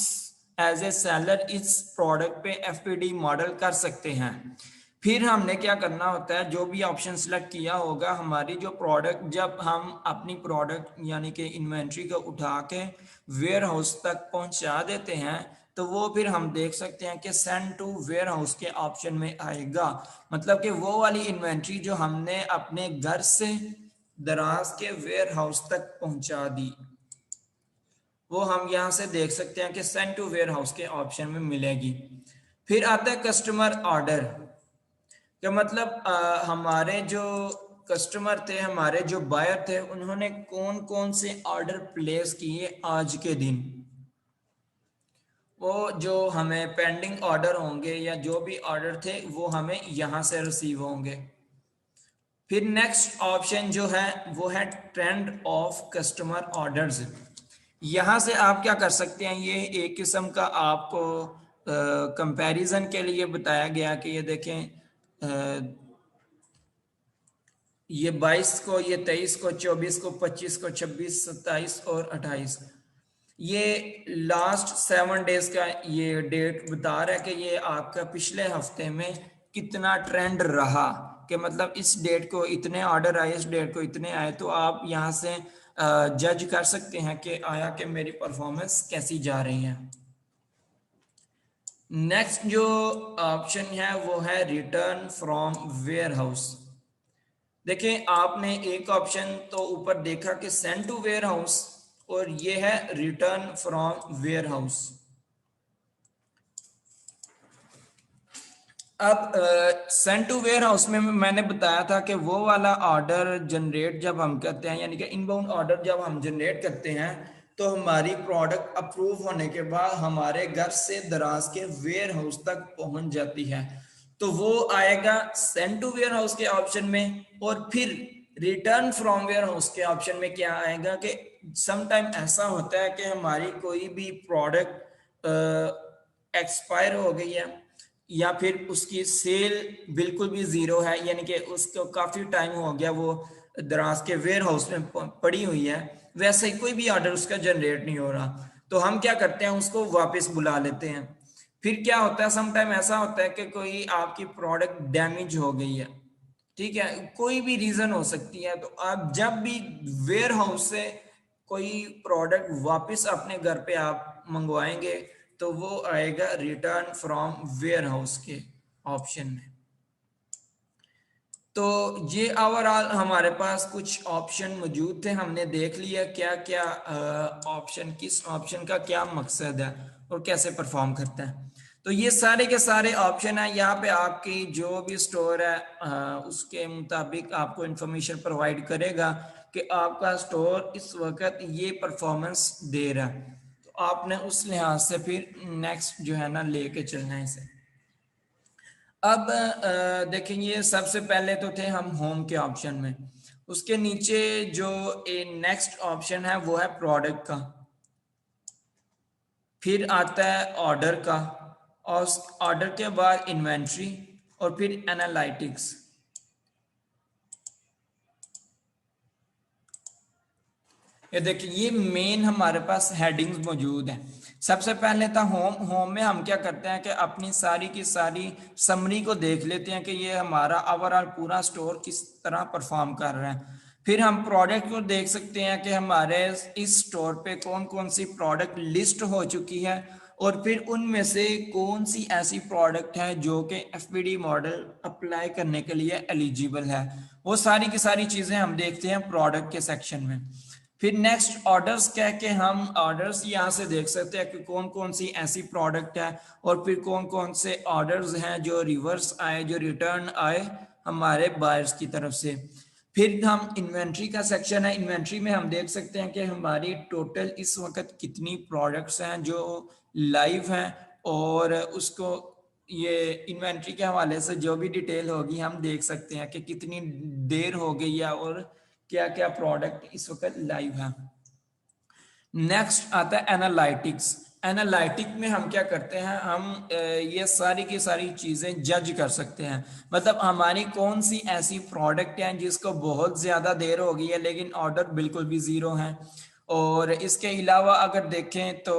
एज ए सेलर इस प्रोडक्ट पे एफपीडी मॉडल कर सकते हैं। फिर हमने क्या करना होता है, जो भी ऑप्शन सेलेक्ट किया होगा, हमारी जो प्रोडक्ट, जब हम अपनी प्रोडक्ट यानी कि इन्वेंट्री को उठा के वेयर हाउस तक पहुंचा देते हैं, तो वो फिर हम देख सकते हैं कि सेंड टू वेयर हाउस के ऑप्शन में आएगा। मतलब कि वो वाली इन्वेंट्री जो हमने अपने घर से दराज के वेयर हाउस तक पहुंचा दी, वो हम यहाँ से देख सकते हैं कि सेंड टू वेयर हाउस के ऑप्शन में मिलेगी। फिर आता है कस्टमर ऑर्डर, क्या मतलब हमारे जो कस्टमर थे, हमारे जो बायर थे, उन्होंने कौन कौन से ऑर्डर प्लेस किए आज के दिन, वो जो हमें पेंडिंग ऑर्डर होंगे या जो भी ऑर्डर थे वो हमें यहाँ से रिसीव होंगे। फिर नेक्स्ट ऑप्शन जो है वो है ट्रेंड ऑफ कस्टमर ऑर्डर्स। यहाँ से आप क्या कर सकते हैं, ये एक किस्म का आपको कंपैरिजन के लिए बताया गया कि ये देखें ये 22 को, ये 23 को, 24 को, 25 को, 26, 27 और 28, ये लास्ट 7 डेज का ये डेट बता रहा है कि ये आपका पिछले हफ्ते में कितना ट्रेंड रहा, कि मतलब इस डेट को इतने ऑर्डर आए, इस डेट को इतने आए। तो आप यहाँ से जज कर सकते हैं कि आया कि मेरी परफॉर्मेंस कैसी जा रही है। नेक्स्ट जो ऑप्शन है वो है रिटर्न फ्रॉम वेयर हाउस। देखें, आपने एक ऑप्शन तो ऊपर देखा कि सेंड टू वेयर हाउस, और ये है रिटर्न फ्रॉम वेयर हाउस। अब सेंड टू वेयर हाउस में मैंने बताया था कि वो वाला ऑर्डर जनरेट जब हम करते हैं, यानी कि इनबाउंड ऑर्डर जब हम जनरेट करते हैं, तो हमारी प्रोडक्ट अप्रूव होने के बाद हमारे घर से दराज के वेयर हाउस तक पहुंच जाती है। तो वो आएगा सेंड टू वेयर हाउस के ऑप्शन में। और फिर रिटर्न फ्रॉम वेयर हाउस के ऑप्शन में क्या आएगा कि समटाइम ऐसा होता है कि हमारी कोई भी प्रोडक्ट एक्सपायर हो गई है, या फिर उसकी सेल बिल्कुल भी जीरो है, यानी कि उसको काफी टाइम हो गया वो दराज के वेयर हाउस में पड़ी हुई है, वैसे ही कोई भी ऑर्डर उसका जनरेट नहीं हो रहा, तो हम क्या करते हैं, उसको वापस बुला लेते हैं। फिर क्या होता है, समटाइम ऐसा होता है कि कोई आपकी प्रोडक्ट डैमेज हो गई है, ठीक है, कोई भी रीजन हो सकती है, तो आप जब भी वेयर हाउस से कोई प्रोडक्ट वापस अपने घर पे आप मंगवाएंगे, तो वो आएगा रिटर्न फ्रॉम वेयर हाउस के ऑप्शन में। तो ये ओवरऑल हमारे पास कुछ ऑप्शन मौजूद थे, हमने देख लिया क्या क्या ऑप्शन, किस ऑप्शन का क्या मकसद है और कैसे परफॉर्म करता है। तो ये सारे के सारे ऑप्शन है, यहाँ पे आपकी जो भी स्टोर है उसके मुताबिक आपको इंफॉर्मेशन प्रोवाइड करेगा कि आपका स्टोर इस वक्त ये परफॉर्मेंस दे रहा है, तो आपने उस लिहाज से फिर नेक्स्ट जो है ना लेके चलना है इसे। अब देखेंगे, सबसे पहले तो थे हम होम के ऑप्शन में, उसके नीचे जो नेक्स्ट ऑप्शन है वो है प्रोडक्ट का, फिर आता है ऑर्डर का, और ऑर्डर के बाद इन्वेंट्री, और फिर एनालिटिक्स। ये देखिए, ये मेन हमारे पास हेडिंग्स मौजूद हैं। सबसे पहले था होम। होम में हम क्या करते हैं कि अपनी सारी की सारी समरी को देख लेते हैं कि ये हमारा ओवरऑल पूरा स्टोर किस तरह परफॉर्म कर रहा है। फिर हम प्रोडक्ट को देख सकते हैं कि हमारे इस स्टोर पे कौन कौन सी प्रोडक्ट लिस्ट हो चुकी है, और फिर उनमें से कौन सी ऐसी प्रोडक्ट है जो कि एफबीडी मॉडल अप्लाई करने के लिए एलिजिबल है। वो सारी की सारी चीज़ें हम देखते हैं प्रोडक्ट के सेक्शन में। फिर नेक्स्ट ऑर्डर्स कह के हम ऑर्डर्स यहाँ से देख सकते हैं कि कौन कौन सी ऐसी प्रोडक्ट है, और फिर कौन कौन से ऑर्डर्स हैं जो रिवर्स आए, जो रिटर्न आए हमारे बायर्स की तरफ से। फिर हम इन्वेंट्री का सेक्शन है, इन्वेंट्री में हम देख सकते हैं कि हमारी टोटल इस वक्त कितनी प्रोडक्ट्स हैं जो लाइव हैं, और उसको ये इन्वेंट्री के हवाले से जो भी डिटेल होगी हम देख सकते हैं कि कितनी देर हो गई है और क्या क्या प्रोडक्ट इस वक्त लाइव है। नेक्स्ट आता है एनालिटिक्स। एनालिटिक में हम क्या करते हैं, हम ये सारी की सारी चीज़ें जज कर सकते हैं, मतलब हमारी कौन सी ऐसी प्रोडक्ट हैं जिसको बहुत ज़्यादा देर हो गई है लेकिन ऑर्डर बिल्कुल भी ज़ीरो हैं। और इसके अलावा अगर देखें तो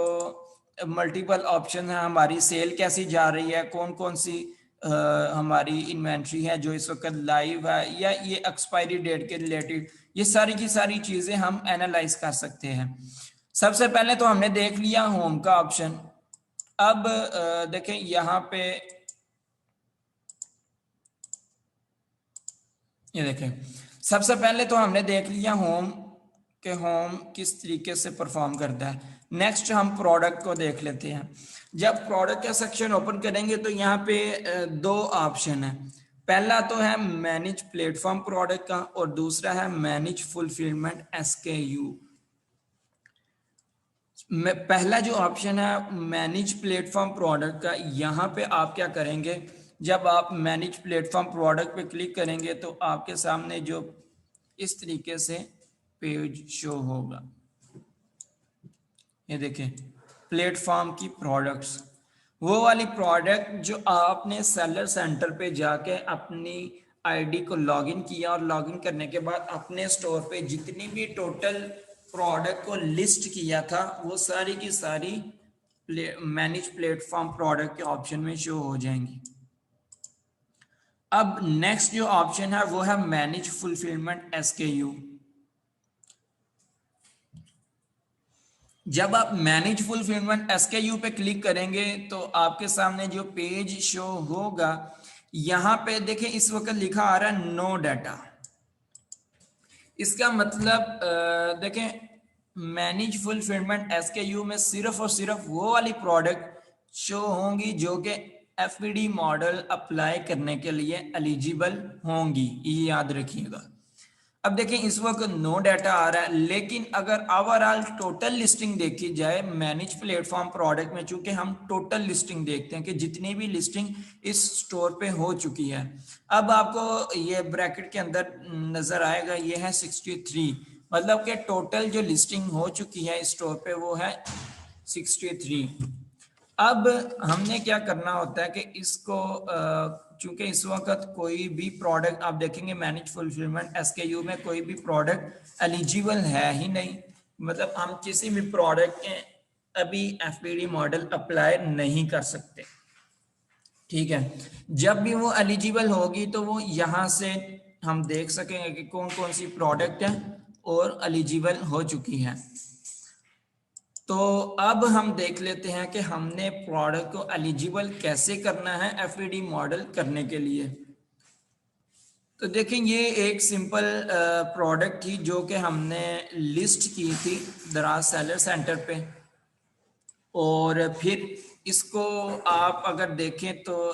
मल्टीपल ऑप्शन है, हमारी सेल कैसी जा रही है, कौन कौन सी हमारी इन्वेंट्री है जो इस वक्त लाइव है, या ये एक्सपायरी डेट के रिलेटेड, ये सारी की सारी चीज़ें हम एनालाइज कर सकते हैं। सबसे पहले तो हमने देख लिया होम का ऑप्शन। अब देखें यहाँ पे ये देखें, सबसे पहले तो हमने देख लिया होम के होम किस तरीके से परफॉर्म करता है। नेक्स्ट हम प्रोडक्ट को देख लेते हैं। जब प्रोडक्ट का सेक्शन ओपन करेंगे तो यहाँ पे दो ऑप्शन है। पहला तो है मैनेज प्लेटफॉर्म प्रोडक्ट का और दूसरा है मैनेज फुलफिलमेंट SKU। पहला जो ऑप्शन है मैनेज प्लेटफॉर्म प्रोडक्ट का, यहाँ पे आप क्या करेंगे, जब आप मैनेज प्लेटफॉर्म प्रोडक्ट पे क्लिक करेंगे तो आपके सामने जो इस तरीके से पेज शो होगा। ये देखें, प्लेटफॉर्म की प्रोडक्ट्स, वो वाली प्रोडक्ट जो आपने सेलर सेंटर पे जाके अपनी आईडी को लॉगिन किया और लॉगिन करने के बाद अपने स्टोर पे जितनी भी टोटल प्रोडक्ट को लिस्ट किया था वो सारी की सारी मैनेज प्लेटफॉर्म प्रोडक्ट के ऑप्शन में शो हो जाएंगी। अब नेक्स्ट जो ऑप्शन है वो है मैनेज फुलफिलमेंट SKU। जब आप मैनेज फुलफिलमेंट SKU पे क्लिक करेंगे तो आपके सामने जो पेज शो होगा, यहाँ पे देखें इस वक्त लिखा आ रहा है नो डाटा। इसका मतलब देखें मैनेज फुलफिलमेंट SKU में सिर्फ और सिर्फ वो वाली प्रोडक्ट शो होंगी जो कि FBD मॉडल अप्लाई करने के लिए एलिजिबल होंगी, ये याद रखिएगा। अब देखें इस वक्त नो डाटा आ रहा है, लेकिन अगर ओवरऑल टोटल लिस्टिंग देखी जाए मैनेज प्लेटफॉर्म प्रोडक्ट में, चूंकि हम टोटल लिस्टिंग देखते हैं कि जितनी भी लिस्टिंग इस स्टोर पे हो चुकी है। अब आपको ये ब्रैकेट के अंदर नजर आएगा, ये है 63, मतलब कि टोटल जो लिस्टिंग हो चुकी है इस स्टोर पे वो है 63। अब हमने क्या करना होता है कि इसको चूंकि इस वक्त कोई भी प्रोडक्ट आप देखेंगे मैनेज फुलफिलमेंट SKU में कोई भी प्रोडक्ट एलिजिबल है ही नहीं, मतलब हम किसी भी प्रोडक्ट के अभी FBD मॉडल अप्लाई नहीं कर सकते। ठीक है, जब भी वो एलिजिबल होगी तो वो यहाँ से हम देख सकेंगे कि कौन कौन सी प्रोडक्ट है और एलिजिबल हो चुकी है। तो अब हम देख लेते हैं कि हमने प्रोडक्ट को एलिजिबल कैसे करना है FBD मॉडल करने के लिए। तो देखें ये एक सिंपल प्रोडक्ट थी जो कि हमने लिस्ट की थी दराज सेलर सेंटर पे, और फिर इसको आप अगर देखें तो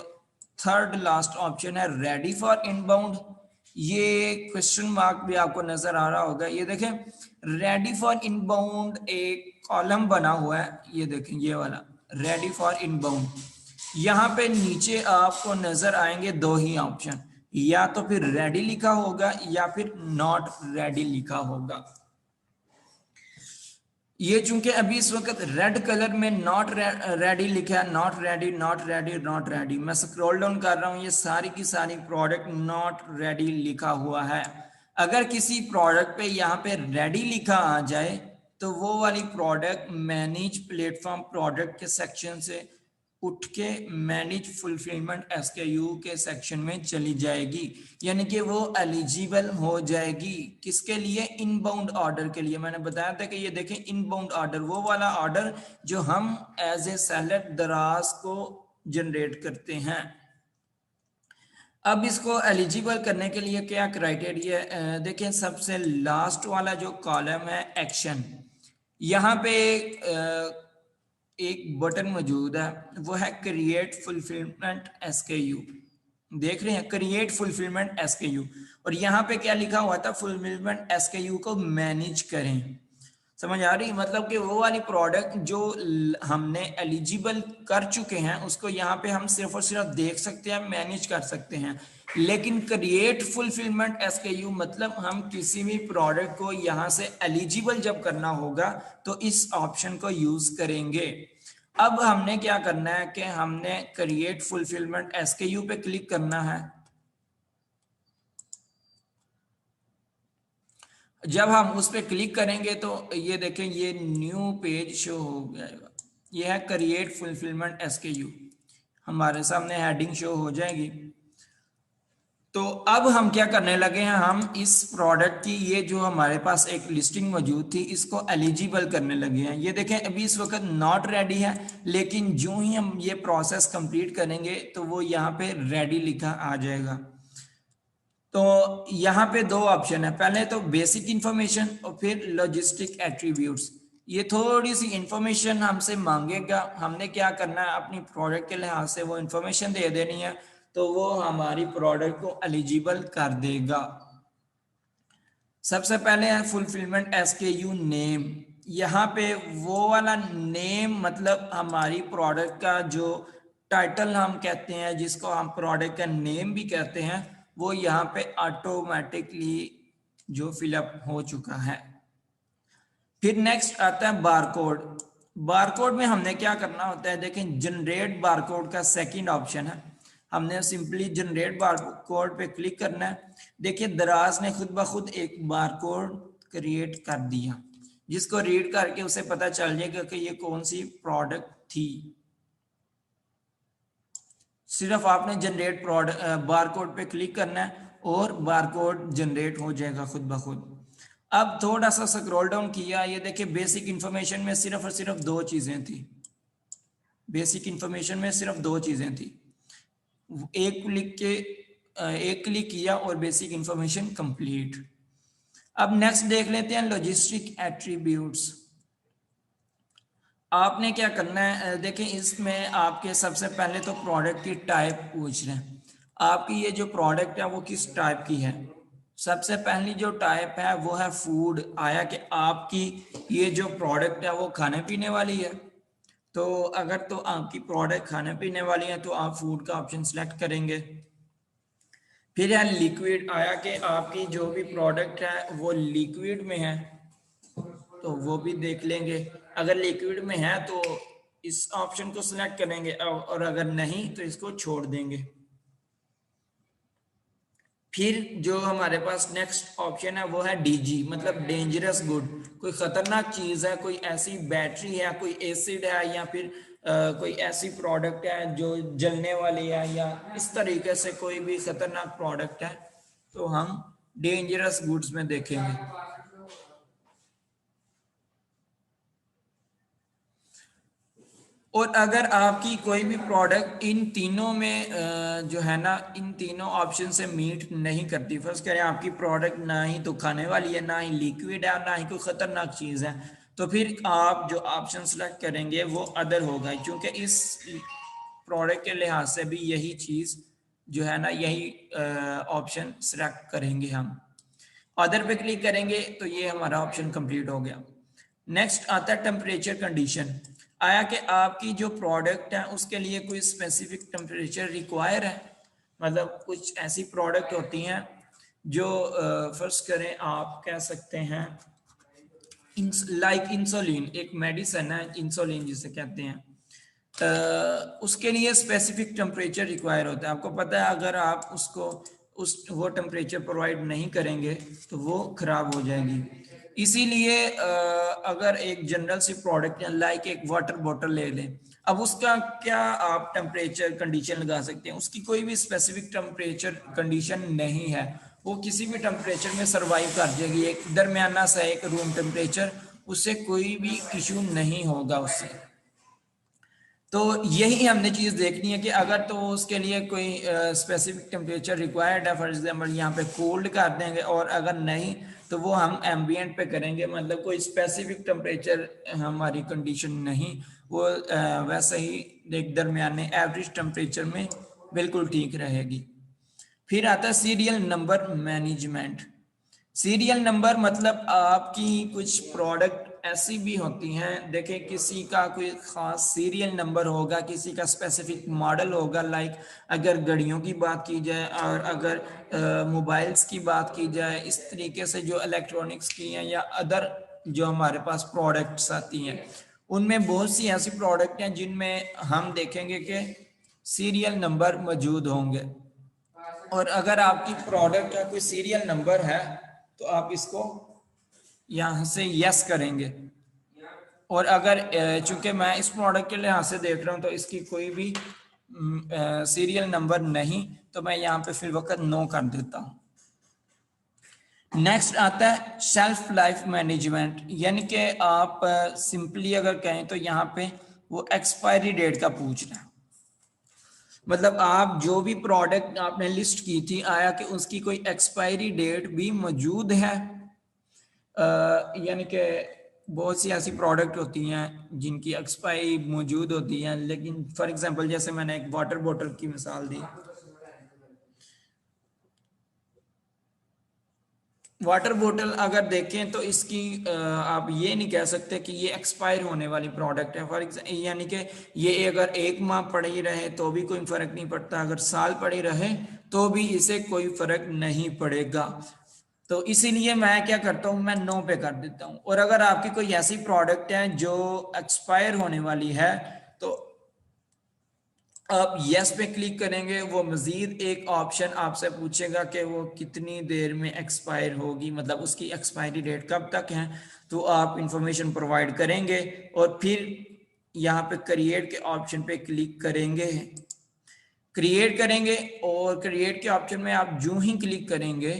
थर्ड लास्ट ऑप्शन है रेडी फॉर इनबाउंड। ये क्वेश्चन मार्क भी आपको नजर आ रहा होगा। ये देखें रेडी फॉर इनबाउंड एक कॉलम बना हुआ है, ये देखें ये वाला रेडी फॉर इनबाउंड। यहाँ पे नीचे आपको नजर आएंगे दो ही ऑप्शन, या तो फिर रेडी लिखा होगा या फिर नॉट रेडी लिखा होगा। ये चूंकि अभी इस वक्त रेड कलर में नॉट रेडी लिखा है, not ready not ready not ready, मैं स्क्रॉल डाउन कर रहा हूं, ये सारी की सारी प्रोडक्ट नॉट रेडी लिखा हुआ है। अगर किसी प्रोडक्ट पे यहाँ पे रेडी लिखा आ जाए तो वो वाली प्रोडक्ट मैनेज प्लेटफॉर्म प्रोडक्ट के सेक्शन से उठ के मैनेज फुलफिलमेंट SKU के सेक्शन में चली जाएगी, यानी कि वो एलिजिबल हो जाएगी किसके लिए, इनबाउंड ऑर्डर के लिए। मैंने बताया था कि ये देखें इनबाउंड ऑर्डर वो वाला ऑर्डर जो हम एज ए सेलर दराज को जनरेट करते हैं। अब इसको एलिजिबल करने के लिए क्या क्राइटेरिया, देखें सबसे लास्ट वाला जो कॉलम है एक्शन, यहाँ पे एक बटन मौजूद है, वो है क्रिएट फुलफिलमेंट SKU। देख रहे हैं क्रिएट फुलफिलमेंट SKU, और यहाँ पे क्या लिखा हुआ था, फुलफिलमेंट SKU को मैनेज करें। समझ आ रही, मतलब कि वो वाली प्रोडक्ट जो हमने एलिजिबल कर चुके हैं उसको यहाँ पे हम सिर्फ और सिर्फ देख सकते हैं, मैनेज कर सकते हैं। लेकिन क्रिएट फुलफिलमेंट SKU मतलब हम किसी भी प्रोडक्ट को यहाँ से एलिजिबल जब करना होगा तो इस ऑप्शन को यूज करेंगे। अब हमने क्या करना है कि हमने क्रिएट फुलफिलमेंट SKU पे क्लिक करना है। जब हम उस पर क्लिक करेंगे तो ये देखें ये न्यू पेज शो हो जाएगा, ये है क्रिएट फुलफिलमेंट SKU, हमारे सामने हेडिंग शो हो जाएगी। तो अब हम क्या करने लगे हैं, हम इस प्रोडक्ट की ये जो हमारे पास एक लिस्टिंग मौजूद थी इसको एलिजिबल करने लगे हैं। ये देखें अभी इस वक्त नॉट रेडी है, लेकिन जो ही हम ये प्रोसेस कंप्लीट करेंगे तो वो यहाँ पे रेडी लिखा आ जाएगा। तो यहाँ पे दो ऑप्शन है, पहले तो बेसिक इंफॉर्मेशन और फिर लॉजिस्टिक एट्रीब्यूट्स। ये थोड़ी सी इंफॉर्मेशन हमसे मांगेगा, हमने क्या करना है अपनी प्रोडक्ट के लिहाज से वो इंफॉर्मेशन दे देनी है, तो वो हमारी प्रोडक्ट को एलिजिबल कर देगा। सबसे पहले है फुलफिलमेंट SKU नेम। यहाँ पे वो वाला नेम मतलब हमारी प्रोडक्ट का जो टाइटल हम कहते हैं, जिसको हम प्रोडक्ट का नेम भी कहते हैं, वो यहाँ पे ऑटोमेटिकली जो फिलअप हो चुका है। फिर नेक्स्ट आता है बारकोड। बारकोड में हमने क्या करना होता है, देखें जनरेट बारकोड का सेकंड ऑप्शन है, हमने सिंपली जनरेट बारकोड पे क्लिक करना है। देखिए दराज ने खुद ब खुद एक बारकोड क्रिएट कर दिया, जिसको रीड करके उसे पता चल जाएगा कि ये कौन सी प्रोडक्ट थी। सिर्फ आपने जनरेट बारकोड पे क्लिक करना है और बारकोड जनरेट हो जाएगा खुद ब खुद। अब थोड़ा सा स्क्रॉल डाउन किया, ये देखिए बेसिक इंफॉर्मेशन में सिर्फ और सिर्फ दो चीजें थी। बेसिक इंफॉर्मेशन में सिर्फ दो चीजें थी, एक क्लिक किया और बेसिक इंफॉर्मेशन कंप्लीट। अब नेक्स्ट देख लेते हैं लॉजिस्टिक एट्रीब्यूट्स। आपने क्या करना है, देखें इसमें आपके सबसे पहले तो प्रोडक्ट की टाइप पूछ रहे हैं, आपकी ये जो प्रोडक्ट है वो किस टाइप की है। सबसे पहली जो टाइप है वो है फूड। आया कि आपकी ये जो प्रोडक्ट है वो खाने पीने वाली है, तो अगर तो आपकी प्रोडक्ट खाने पीने वाली है तो आप फूड का ऑप्शन सेलेक्ट करेंगे। फिर है लिक्विड। आया कि आपकी जो भी प्रोडक्ट है वो लिक्विड में है, तो वो भी देख लेंगे। अगर लिक्विड में है तो इस ऑप्शन को सिलेक्ट करेंगे, और अगर नहीं तो इसको छोड़ देंगे। फिर जो हमारे पास नेक्स्ट ऑप्शन है वो है DG, मतलब डेंजरस गुड। कोई खतरनाक चीज है, कोई ऐसी बैटरी है, कोई एसिड है, या फिर कोई ऐसी प्रोडक्ट है जो जलने वाली है, या इस तरीके से कोई भी खतरनाक प्रोडक्ट है तो हम डेंजरस गुड्स में देखेंगे। और अगर आपकी कोई भी प्रोडक्ट इन तीनों में जो है ना, इन तीनों ऑप्शन से मीट नहीं करती, फर्स्ट करें आपकी प्रोडक्ट ना ही तो खाने वाली है, ना ही लिक्विड है, ना ही कोई खतरनाक चीज़ है, तो फिर आप जो ऑप्शन सेलेक्ट करेंगे वो अदर होगा, क्योंकि इस प्रोडक्ट के लिहाज से भी यही चीज़ जो है ना, यही ऑप्शन सेलेक्ट करेंगे हम। अदर पे क्लिक करेंगे तो ये हमारा ऑप्शन कंप्लीट हो गया। नेक्स्ट आता है टेम्परेचर कंडीशन। आया कि आपकी जो प्रोडक्ट है उसके लिए कोई स्पेसिफिक टेम्परेचर रिक्वायर है, मतलब कुछ ऐसी प्रोडक्ट होती हैं जो फर्स्ट करें आप कह सकते हैं लाइक इंसुलिन, एक मेडिसिन है इंसुलिन जिसे कहते हैं, उसके लिए स्पेसिफिक टेम्परेचर रिक्वायर होता है। आपको पता है अगर आप उसको वो टेम्परेचर प्रोवाइड नहीं करेंगे तो वो खराब हो जाएगी। इसीलिए अगर एक जनरल सी प्रोडक्ट है लाइक एक वाटर बॉटल ले लें, अब उसका क्या आप टेम्परेचर कंडीशन लगा सकते हैं, उसकी कोई भी स्पेसिफिक टेम्परेचर कंडीशन नहीं है, वो किसी भी टेम्परेचर में सरवाइव कर जाएगी, एक दरमियाना सा एक रूम टेम्परेचर, उससे कोई भी इशू नहीं होगा उससे। तो यही हमने चीज़ देखनी है कि अगर तो उसके लिए कोई स्पेसिफिक टेम्परेचर रिक्वायर्ड है, फॉर एग्जांपल यहाँ पे कोल्ड कर देंगे, और अगर नहीं तो वो हम एम्बियंट पे करेंगे, मतलब कोई स्पेसिफिक टेम्परेचर हमारी कंडीशन नहीं, वो वैसे ही एक दरमियाने एवरेज टेम्परेचर में बिल्कुल ठीक रहेगी। फिर आता है serial number management. Serial number मतलब आपकी कुछ प्रोडक्ट ऐसी भी होती हैं, देखें किसी का कोई खास सीरियल नंबर होगा, किसी का स्पेसिफिक मॉडल होगा, लाइक अगर घड़ियों की बात की जाए और अगर मोबाइल्स की बात की जाए, इस तरीके से जो इलेक्ट्रॉनिक्स की हैं या अदर जो हमारे पास प्रोडक्ट्स आती हैं, उनमें बहुत सी ऐसी प्रोडक्ट हैं जिनमें हम देखेंगे कि सीरियल नंबर मौजूद होंगे। और अगर आपकी प्रोडक्ट का कोई सीरियल नंबर है तो आप इसको यहाँ से यस करेंगे। और अगर चूंकि मैं इस प्रोडक्ट के लिहाज से देख रहा हूँ तो इसकी कोई भी सीरियल नंबर नहीं, तो मैं यहाँ पे फिर वक्त नो कर देता हूँ। नेक्स्ट आता है शेल्फ लाइफ मैनेजमेंट, यानी कि आप सिंपली अगर कहें तो यहाँ पे वो एक्सपायरी डेट का पूछ रहा है। मतलब आप जो भी प्रोडक्ट आपने लिस्ट की थी, आया कि उसकी कोई एक्सपायरी डेट भी मौजूद है। यानी कि बहुत सी ऐसी प्रोडक्ट होती हैं जिनकी एक्सपायरी मौजूद होती है, लेकिन फॉर एग्जांपल जैसे मैंने एक वाटर बोतल की मिसाल दी। वाटर बोतल अगर देखें तो इसकी आप ये नहीं कह सकते कि ये एक्सपायर होने वाली प्रोडक्ट है। फॉर एग्जाम्पल यानी कि ये अगर 1 माह पड़ी रहे तो भी कोई फर्क नहीं पड़ता, अगर साल पड़ी रहे तो भी इसे कोई फर्क नहीं पड़ेगा। तो इसीलिए मैं क्या करता हूँ, मैं नो पे कर देता हूँ। और अगर आपकी कोई ऐसी प्रोडक्ट है जो एक्सपायर होने वाली है तो आप यस पे क्लिक करेंगे, वो मजीद एक ऑप्शन आपसे पूछेगा कि वो कितनी देर में एक्सपायर होगी, मतलब उसकी एक्सपायरी डेट कब तक है। तो आप इंफॉर्मेशन प्रोवाइड करेंगे और फिर यहाँ पे क्रिएट के ऑप्शन पे क्लिक करेंगे, क्रिएट करेंगे। और क्रिएट के ऑप्शन में आप जो ही क्लिक करेंगे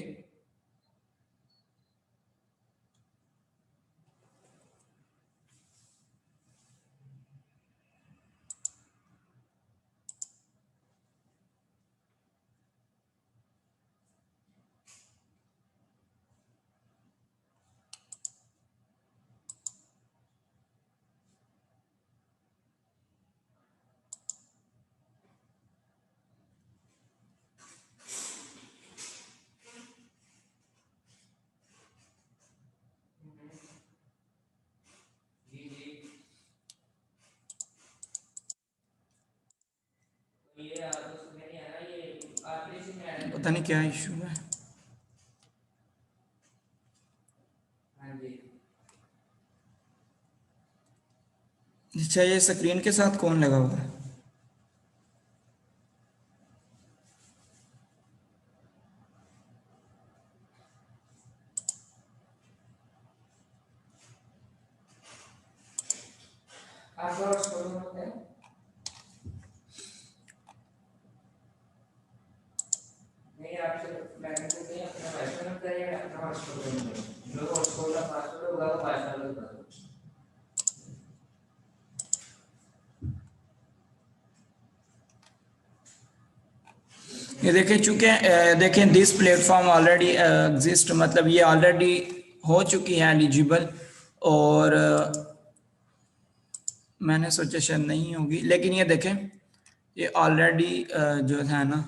पता नहीं क्या इशू है। अच्छा, ये स्क्रीन के साथ कौन लगा हुआ है? ये देखें, चूंकि देखें दिस प्लेटफॉर्म ऑलरेडी एग्जिस्ट, मतलब ये ऑलरेडी हो चुकी है एलिजिबल। और मैंने सोचा शायद नहीं होगी, लेकिन ये देखें ये ऑलरेडी जो है ना,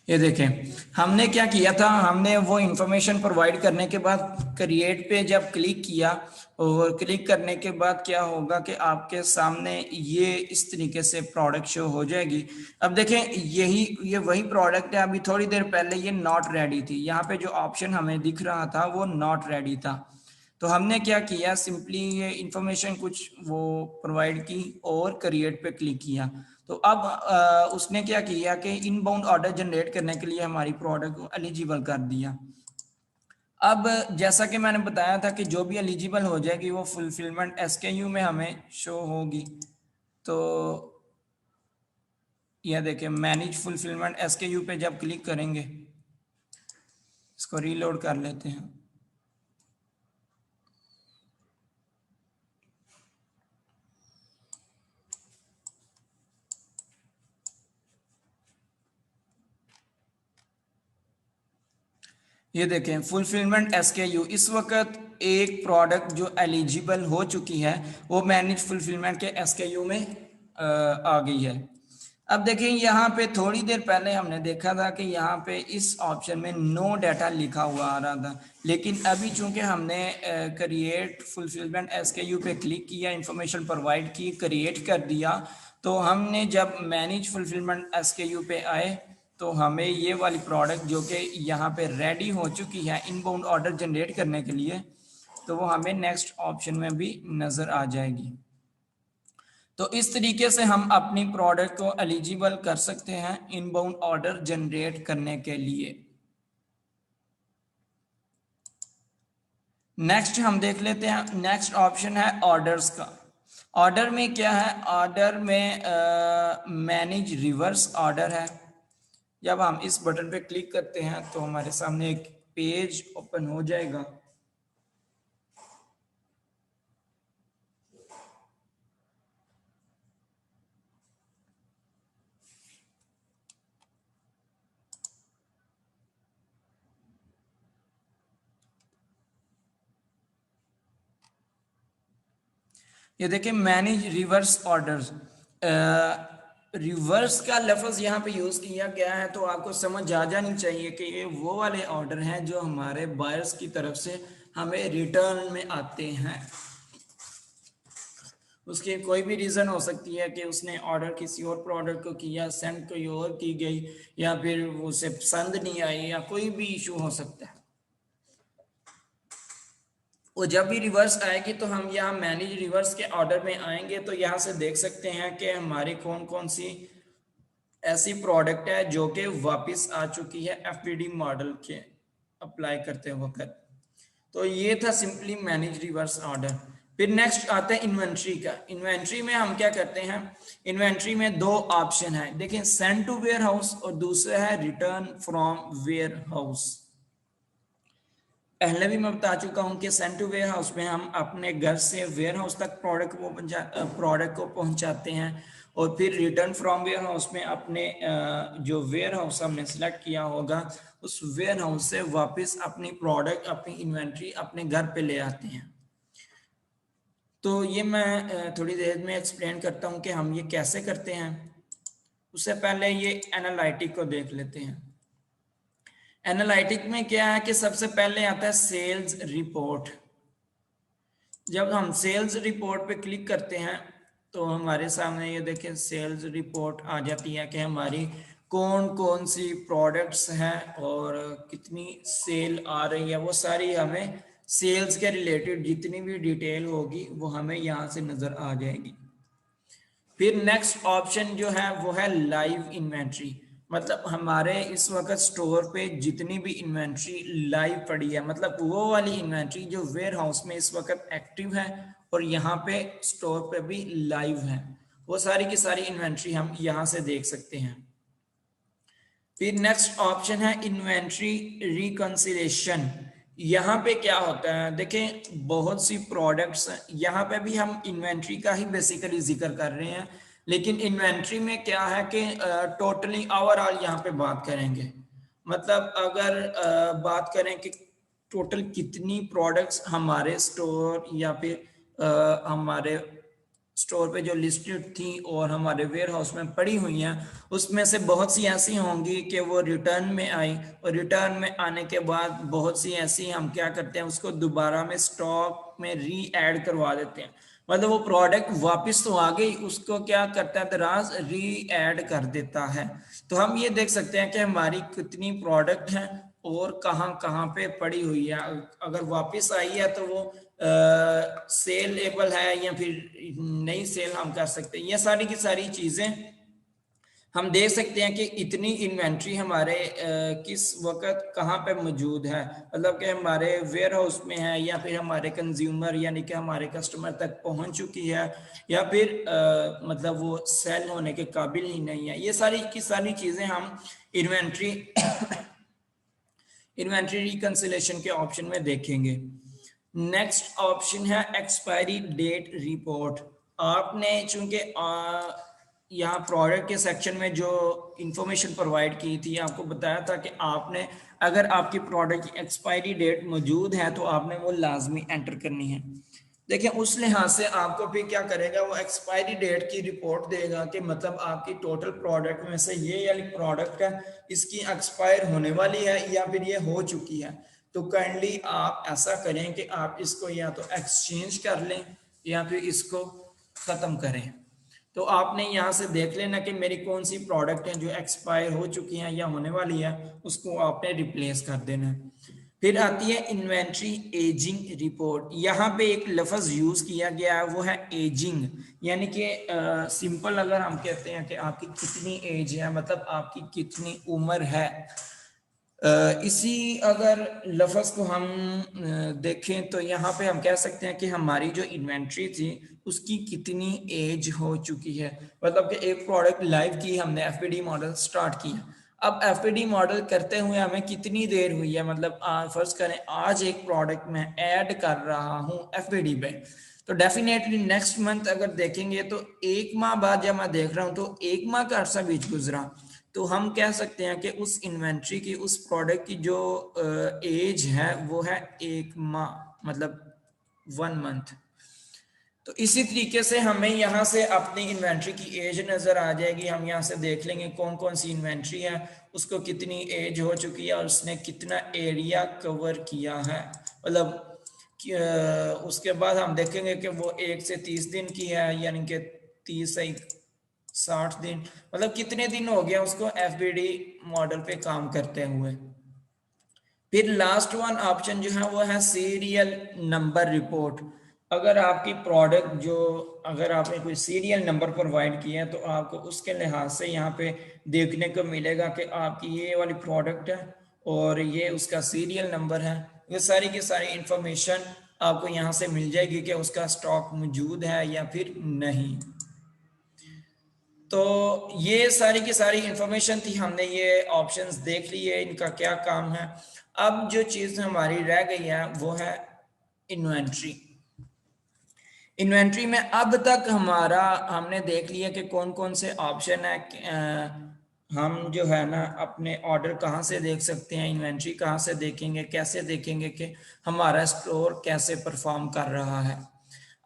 ये देखें हमने क्या किया था, हमने वो इंफॉर्मेशन प्रोवाइड करने के बाद क्रिएट पे जब क्लिक किया, और क्लिक करने के बाद क्या होगा कि आपके सामने ये इस तरीके से प्रोडक्ट शो हो जाएगी। अब देखें ये वही प्रोडक्ट है, अभी थोड़ी देर पहले ये नॉट रेडी थी, यहाँ पे जो ऑप्शन हमें दिख रहा था वो नॉट रेडी था। तो हमने क्या किया, सिंपली ये इंफॉर्मेशन कुछ वो प्रोवाइड की और क्रिएट पे क्लिक किया। तो अब उसने क्या किया कि इनबाउंड ऑर्डर जनरेट करने के लिए हमारी प्रोडक्ट को एलिजिबल कर दिया। अब जैसा कि मैंने बताया था कि जो भी एलिजिबल हो जाएगी वो फुलफिलमेंट एसकेयू में हमें शो होगी। तो यह देखिए मैनेज फुलफिलमेंट एसकेयू पे जब क्लिक करेंगे, इसको रीलोड कर लेते हैं। ये देखें फुलफिलमेंट एसकेयू, इस वक्त एक प्रोडक्ट जो एलिजिबल हो चुकी है वो मैनेज फुलफिलमेंट के एसकेयू में आ गई है। अब देखें यहाँ पे थोड़ी देर पहले हमने देखा था कि यहाँ पे इस ऑप्शन में नो डाटा लिखा हुआ आ रहा था, लेकिन अभी चूंकि हमने क्रिएट फुलफिलमेंट एसकेयू पे क्लिक किया, इंफॉर्मेशन प्रोवाइड की, क्रिएट कर दिया, तो हमने जब मैनेज फुलफिलमेंट एसकेयू पे आए तो हमें ये वाली प्रोडक्ट जो कि यहाँ पे रेडी हो चुकी है इनबाउंड ऑर्डर जनरेट करने के लिए, तो वो हमें नेक्स्ट ऑप्शन में भी नज़र आ जाएगी। तो इस तरीके से हम अपनी प्रोडक्ट को एलिजिबल कर सकते हैं इनबाउंड ऑर्डर जनरेट करने के लिए। नेक्स्ट हम देख लेते हैं, नेक्स्ट ऑप्शन है ऑर्डर्स का। ऑर्डर में क्या है, ऑर्डर में मैनेज रिवर्स ऑर्डर है। जब हम इस बटन पे क्लिक करते हैं तो हमारे सामने एक पेज ओपन हो जाएगा। ये देखिए मैनेज रिवर्स ऑर्डर्स। रिवर्स का लफ्ज यहाँ पे यूज किया गया है, तो आपको समझ आ जानी चाहिए कि ये वो वाले ऑर्डर हैं जो हमारे बायर्स की तरफ से हमें रिटर्न में आते हैं। उसकी कोई भी रीज़न हो सकती है कि उसने ऑर्डर किसी और प्रोडक्ट को किया, सेंड कोई और की गई, या फिर उसे पसंद नहीं आई, या कोई भी इशू हो सकता है। वो जब भी रिवर्स आएगी तो हम यहाँ मैनेज रिवर्स के ऑर्डर में आएंगे, तो यहाँ से देख सकते हैं कि हमारी कौन कौन सी ऐसी प्रोडक्ट है जो कि वापस आ चुकी है एफबीडी मॉडल के अप्लाई करते वक्त। तो ये था सिंपली मैनेज रिवर्स ऑर्डर। फिर नेक्स्ट आता है इन्वेंट्री का। इन्वेंट्री में हम क्या करते हैं, इन्वेंट्री में दो ऑप्शन है, देखिए सेंड टू वेयर हाउस और दूसरा है रिटर्न फ्रॉम वेयर हाउस। पहले भी मैं बता चुका हूं कि सेंड टू वेयर हाउस में हम अपने घर से वेयर हाउस तक प्रोडक्ट को पहुंचाते हैं, और फिर रिटर्न फ्रॉम वेयर हाउस में अपने जो वेयर हाउस हमने सेलेक्ट किया होगा उस वेयर हाउस से वापस अपनी प्रोडक्ट, अपनी इन्वेंट्री अपने घर पे ले आते हैं। तो ये मैं थोड़ी देर में एक्सप्लेन करता हूँ कि हम ये कैसे करते हैं। उससे पहले ये एनालिटिक को देख लेते हैं। एनालिटिक में क्या है कि सबसे पहले आता है सेल्स रिपोर्ट। जब हम सेल्स रिपोर्ट पे क्लिक करते हैं तो हमारे सामने ये देखें सेल्स रिपोर्ट आ जाती है कि हमारी कौन कौन सी प्रोडक्ट्स हैं और कितनी सेल आ रही है। वो सारी हमें सेल्स के रिलेटेड जितनी भी डिटेल होगी वो हमें यहाँ से नज़र आ जाएगी। फिर नेक्स्ट ऑप्शन जो है वो है लाइव इन्वेंट्री, मतलब हमारे इस वक्त स्टोर पे जितनी भी इन्वेंट्री लाइव पड़ी है, मतलब वो वाली इन्वेंट्री जो वेयर हाउस में इस वक्त एक्टिव है और यहाँ पे स्टोर पे भी लाइव है, वो सारी की सारी इन्वेंट्री हम यहाँ से देख सकते हैं। फिर नेक्स्ट ऑप्शन है इन्वेंट्री रिकंसिलेशन। यहाँ पे क्या होता है, देखें बहुत सी प्रोडक्ट्स, यहाँ पे भी हम इन्वेंट्री का ही बेसिकली जिक्र कर रहे हैं, लेकिन इन्वेंट्री में क्या है कि टोटली ओवरऑल यहाँ पे बात करेंगे। मतलब अगर बात करें कि टोटल कितनी प्रोडक्ट्स हमारे स्टोर या फिर हमारे स्टोर पे जो लिस्टेड थी और हमारे वेयर हाउस में पड़ी हुई हैं, उसमें से बहुत सी ऐसी होंगी कि वो रिटर्न में आई, और रिटर्न में आने के बाद बहुत सी ऐसी हम क्या करते हैं उसको दोबारा में स्टॉक में री ऐड करवा देते हैं। मतलब वो प्रोडक्ट वापस तो आ गई, उसको क्या करता है दराज री ऐड कर देता है। तो हम ये देख सकते हैं कि हमारी कितनी प्रोडक्ट हैं और कहाँ कहाँ पे पड़ी हुई है। अगर वापस आई है तो वो सेलेबल है या फिर नई सेल हम कर सकते हैं। ये सारी की सारी चीज़ें हम देख सकते हैं कि इतनी इन्वेंट्री हमारे किस वक्त कहाँ पे मौजूद है, मतलब कि हमारे वेयर हाउस में है या फिर हमारे कंज्यूमर यानी कि हमारे कस्टमर तक पहुंच चुकी है, या फिर मतलब वो सेल होने के काबिल ही नहीं है। ये सारी की सारी चीज़ें हम इन्वेंट्री इन्वेंट्री रिकंसिलेशन के ऑप्शन में देखेंगे। नेक्स्ट ऑप्शन है एक्सपायरी डेट रिपोर्ट। आपने चूंकि यहाँ प्रोडक्ट के सेक्शन में जो इंफॉर्मेशन प्रोवाइड की थी, आपको बताया था कि आपने अगर आपकी प्रोडक्ट की एक्सपायरी डेट मौजूद है तो आपने वो लाजमी एंटर करनी है। देखिए उस लिहाज से आपको भी क्या करेगा, वो एक्सपायरी डेट की रिपोर्ट देगा कि मतलब आपकी टोटल प्रोडक्ट में से ये वाली प्रोडक्ट है इसकी एक्सपायर होने वाली है या फिर ये हो चुकी है। तो काइंडली आप ऐसा करें कि आप इसको या तो एक्सचेंज कर लें या फिर इसको ख़त्म करें। तो आपने यहाँ से देख लेना कि मेरी कौन सी प्रोडक्ट है जो एक्सपायर हो चुकी हैं या होने वाली है, उसको आपने रिप्लेस कर देना है। फिर आती है इन्वेंट्री एजिंग रिपोर्ट। यहाँ पे एक लफ्ज यूज किया गया है वो है एजिंग, यानी कि सिंपल अगर हम कहते हैं कि आपकी कितनी एज है, मतलब आपकी कितनी उम्र है, इसी अगर लफ्ज़ को हम देखें तो यहाँ पे हम कह सकते हैं कि हमारी जो इन्वेंट्री थी उसकी कितनी एज हो चुकी है। मतलब कि एक प्रोडक्ट लाइव की हमने एफपीडी मॉडल स्टार्ट किया, अब एफपीडी मॉडल करते हुए हमें कितनी देर हुई है, मतलब फर्ज करें आज एक प्रोडक्ट में ऐड कर रहा हूँ एफपीडी पे, तो डेफिनेटली नेक्स्ट मंथ अगर देखेंगे तो एक माह बाद जब मैं देख रहा हूँ तो एक माह का अरसा बीच गुजरा, तो हम कह सकते हैं कि उस इन्वेंट्री की, उस प्रोडक्ट की जो एज है वो है एक माह, मतलब 1 मंथ। तो इसी तरीके से हमें यहाँ से अपनी इन्वेंट्री की एज नज़र आ जाएगी। हम यहाँ से देख लेंगे कौन कौन सी इन्वेंट्री है, उसको कितनी एज हो चुकी है और उसने कितना एरिया कवर किया है। मतलब उसके बाद हम देखेंगे कि वो 1 से 30 दिन की है, यानी कि 30 से 60 दिन, मतलब कितने दिन हो गया उसको एफबीडी मॉडल पे काम करते हुए। फिर लास्ट वन ऑप्शन जो है वो है सीरियल नंबर रिपोर्ट। अगर आपकी प्रोडक्ट जो, अगर आपने कोई सीरियल नंबर प्रोवाइड किया है तो आपको उसके लिहाज से यहाँ पे देखने को मिलेगा कि आपकी ये वाली प्रोडक्ट है और ये उसका सीरियल नंबर है। ये सारी की सारी इंफॉर्मेशन आपको यहाँ से मिल जाएगी कि उसका स्टॉक मौजूद है या फिर नहीं। तो ये सारी की सारी इंफॉर्मेशन थी, हमने ये ऑप्शंस देख लिए इनका क्या काम है। अब जो चीज़ हमारी रह गई है वो है इन्वेंट्री। इन्वेंट्री में अब तक हमारा हमने देख लिया कि कौन कौन से ऑप्शन है हम जो है ना अपने ऑर्डर कहाँ से देख सकते हैं, इन्वेंट्री कहाँ से देखेंगे, कैसे देखेंगे कि हमारा स्टोर कैसे परफॉर्म कर रहा है।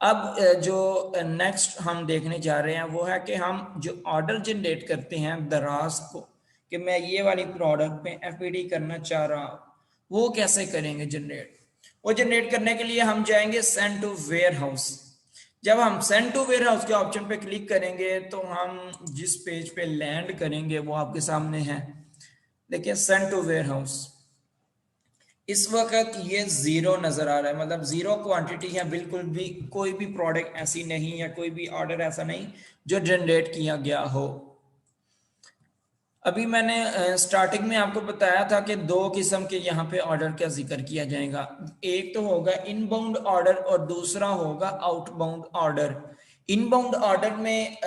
अब जो नेक्स्ट हम देखने जा रहे हैं वो है कि हम जो ऑर्डर जनरेट करते हैं दराज को, कि मैं ये वाली प्रोडक्ट पे एफपीडी करना चाह रहा हूँ, वो कैसे करेंगे जनरेट। वो जनरेट करने के लिए हम जाएंगे सेंड टू वेयर हाउस। जब हम सेंड टू वेयर हाउस के ऑप्शन पे क्लिक करेंगे तो हम जिस पेज पे लैंड करेंगे वो आपके सामने है। देखिए सेंड टू वेयर हाउस, इस वक्त ये जीरो नजर आ रहा है, मतलब जीरो क्वांटिटी है, बिल्कुल भी कोई भी प्रोडक्ट ऐसी नहीं है, कोई भी ऑर्डर ऐसा नहीं जो जनरेट किया गया हो। अभी मैंने स्टार्टिंग में आपको बताया था कि दो किस्म के यहाँ पे ऑर्डर का जिक्र किया जाएगा। एक तो होगा इनबाउंड ऑर्डर और दूसरा होगा आउटबाउंड ऑर्डर। इनबाउंड ऑर्डर में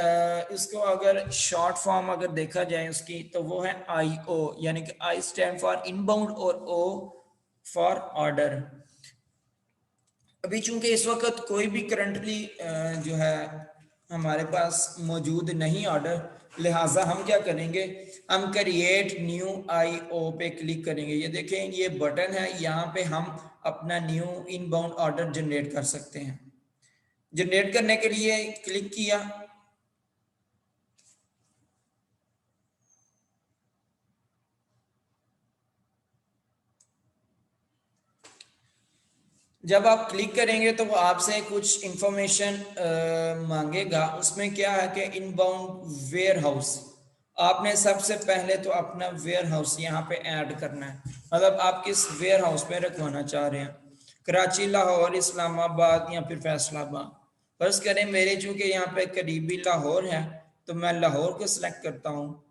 इसको अगर शॉर्ट फॉर्म अगर देखा जाए उसकी तो वो है IO, यानी कि I स्टैंड फॉर इनबाउंड और O फॉर ऑर्डर। अभी चूंकि इस वक्त कोई भी करंटली जो है हमारे पास मौजूद नहीं ऑर्डर, लिहाजा हम क्या करेंगे, हम क्रिएट न्यू IO पे क्लिक करेंगे। ये देखें ये बटन है, यहाँ पे हम अपना न्यू इनबाउंड ऑर्डर जनरेट कर सकते हैं। जनरेट करने के लिए क्लिक किया, जब आप क्लिक करेंगे तो वो आपसे कुछ इंफॉर्मेशन मांगेगा। उसमें क्या है कि इनबाउंड वेयर हाउस, आपने सबसे पहले तो अपना वेयर हाउस यहाँ पे ऐड करना है, मतलब आप किस वेयर हाउस में रखवाना चाह रहे हैं, कराची, लाहौर, इस्लामाबाद या फिर फैसलाबाद। फर्ज करें मेरे चूंकि यहाँ पे करीबी लाहौर है तो मैं लाहौर को सिलेक्ट करता हूँ।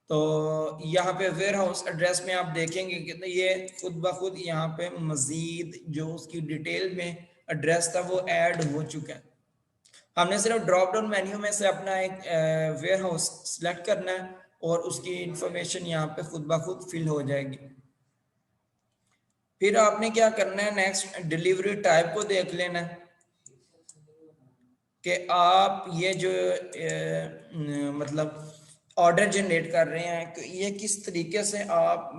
तो यहाँ पे वेयर हाउस एड्रेस में आप देखेंगे कि ये खुद ब खुद यहाँ पे मजीद जो उसकी डिटेल में एड्रेस था वो ऐड हो चुका है। हमने सिर्फ ड्रॉप डाउन मेन्यू में से अपना एक वेयर हाउस सिलेक्ट करना है और उसकी इंफॉर्मेशन यहाँ पे खुद ब खुद फिल हो जाएगी। फिर आपने क्या करना है, नेक्स्ट डिलीवरी टाइप को देख लेना है कि आप ये जो मतलब ऑर्डर जनरेट कर रहे हैं कि ये किस तरीके से आप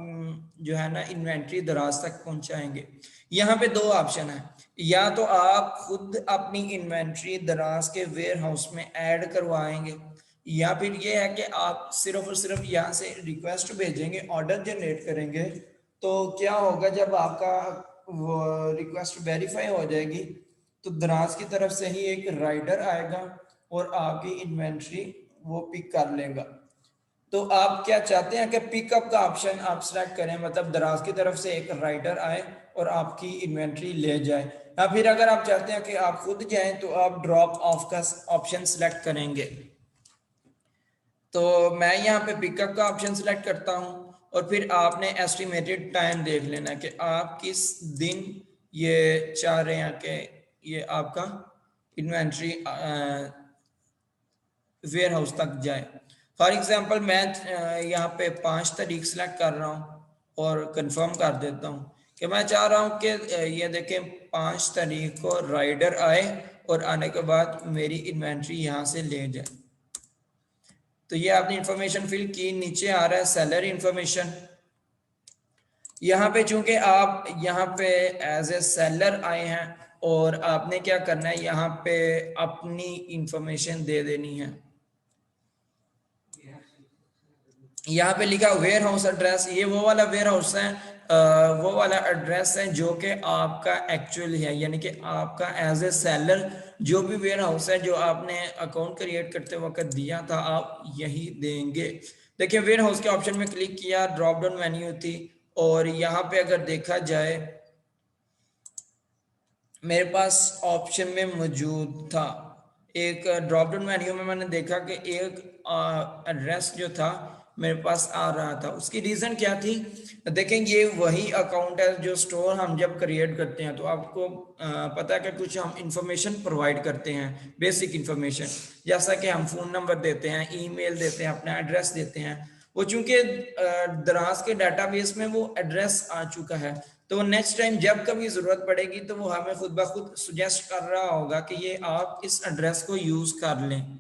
जो है ना इन्वेंट्री दराज तक पहुंचाएंगे। यहाँ पे दो ऑप्शन है, या तो आप खुद अपनी इन्वेंट्री दराज के वेयर हाउस में ऐड करवाएंगे, या फिर ये है कि आप सिर्फ और सिर्फ यहाँ से रिक्वेस्ट भेजेंगे, ऑर्डर जनरेट करेंगे। तो क्या होगा, जब आपका वो रिक्वेस्ट वेरीफाई हो जाएगी तो दराज की तरफ से ही एक राइडर आएगा और आपकी इन्वेंट्री वो पिक कर लेगा। तो आप क्या चाहते हैं कि पिकअप का ऑप्शन आप सेलेक्ट करें, मतलब दराज की तरफ से एक राइडर आए और आपकी इन्वेंट्री ले जाए, या फिर अगर आप चाहते हैं कि आप खुद जाएं तो आप ड्रॉप ऑफ का ऑप्शन सेलेक्ट करेंगे। तो मैं यहाँ पे पिकअप का ऑप्शन सेलेक्ट करता हूँ और फिर आपने एस्टिमेटेड टाइम देख लेना कि आप किस दिन ये चाह रहे हैं कि ये आपका इन्वेंट्री वेयर हाउस तक जाए। फॉर एग्जांपल मैं यहाँ पे 5 तारीख सेलेक्ट कर रहा हूँ और कंफर्म कर देता हूँ कि मैं चाह रहा हूँ कि ये देखें 5 तारीख को राइडर आए और आने के बाद मेरी इन्वेंट्री यहाँ से ले जाए। तो ये आपने इंफॉर्मेशन फिल की, नीचे आ रहा है सेलर इंफॉर्मेशन। यहाँ पे चूंकि आप यहाँ पे एज ए सेलर आए हैं और आपने क्या करना है, यहाँ पे अपनी इंफॉर्मेशन दे देनी है। यहाँ पे लिखा वेयर हाउस एड्रेस, ये वो वाला वेयर हाउस है, वो वाला एड्रेस है जो कि आपका एक्चुअल है, यानी कि आपका एज ए सेलर जो भी वेयर हाउस है जो आपने अकाउंट क्रिएट करते वक्त दिया था आप यही देंगे। देखिए वेयर हाउस के ऑप्शन में क्लिक किया, ड्रॉप डाउन मेन्यू थी और यहाँ पे अगर देखा जाए मेरे पास ऑप्शन में मौजूद था एक ड्रॉप डाउन मेन्यू में, मैंने देखा कि एक एड्रेस जो था मेरे पास आ रहा था। उसकी रीज़न क्या थी, देखें ये वही अकाउंट है जो स्टोर हम जब क्रिएट करते हैं तो आपको पता है कि कुछ हम इंफॉर्मेशन प्रोवाइड करते हैं, बेसिक इंफॉर्मेशन, जैसा कि हम फ़ोन नंबर देते हैं, ईमेल देते हैं, अपना एड्रेस देते हैं। वो चूंकि दराज के डाटाबेस में वो एड्रेस आ चुका है, तो नेक्स्ट टाइम जब कभी जरूरत पड़ेगी तो वो हमें खुद ब खुद सुजेस्ट कर रहा होगा कि ये आप इस एड्रेस को यूज कर लें।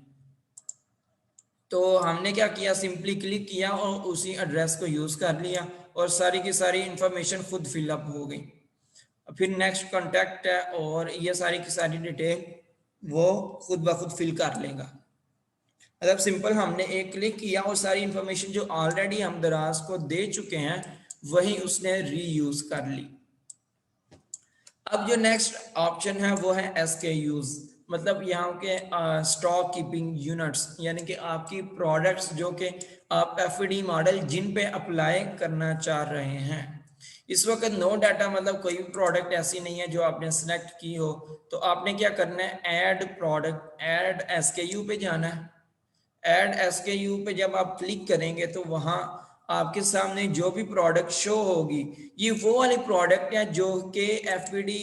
तो हमने क्या किया, सिंपली क्लिक किया और उसी एड्रेस को यूज कर लिया और सारी की सारी इंफॉर्मेशन खुद फिलअप हो गई। फिर नेक्स्ट कॉन्टैक्ट है और ये सारी की सारी डिटेल वो खुद ब खुद फिल कर लेगा। मतलब सिंपल हमने एक क्लिक किया और सारी इंफॉर्मेशन जो ऑलरेडी हम दराज को दे चुके हैं वही उसने रीयूज कर ली। अब जो नेक्स्ट ऑप्शन है वो है SKUs, मतलब यहाँ के स्टॉक कीपिंग यूनिट्स, यानी कि आपकी प्रोडक्ट्स जो कि आप FD मॉडल जिन पे अप्लाई करना चाह रहे हैं। इस वक्त नो डाटा, मतलब कोई भी प्रोडक्ट ऐसी नहीं है जो आपने सिलेक्ट की हो, तो आपने क्या करना है, ऐड प्रोडक्ट, ऐड SKU पे जाना है। ऐड SKU पे जब आप क्लिक करेंगे तो वहां आपके सामने जो भी प्रोडक्ट शो होगी ये वो वाली प्रोडक्ट है जो कि FPD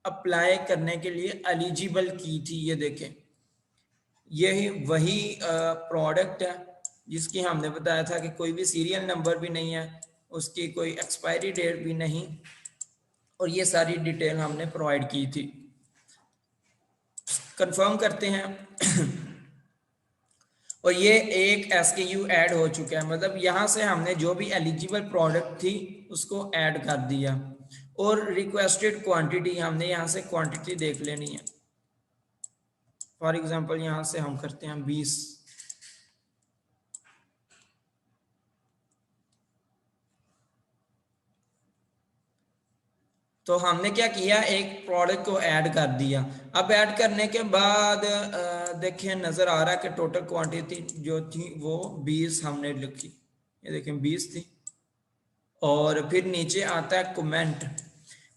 अप्लाई करने के लिए एलिजिबल की थी। ये देखें यही वही प्रोडक्ट है जिसकी हमने बताया था कि कोई भी सीरियल नंबर भी नहीं है, उसकी कोई एक्सपायरी डेट भी नहीं, और ये सारी डिटेल हमने प्रोवाइड की थी। कंफर्म करते हैं और ये एक SKU ऐड हो चुका है, मतलब यहाँ से हमने जो भी एलिजिबल प्रोडक्ट थी उसको ऐड कर दिया। और रिक्वेस्टेड क्वांटिटी, हमने यहाँ से क्वांटिटी देख लेनी है। फॉर एग्जांपल यहाँ से हम करते हैं 20। तो हमने क्या किया, एक प्रोडक्ट को ऐड कर दिया। अब ऐड करने के बाद देखें नजर आ रहा है कि टोटल क्वांटिटी जो थी वो 20 हमने लिखी, ये देखें 20 थी। और फिर नीचे आता है कमेंट।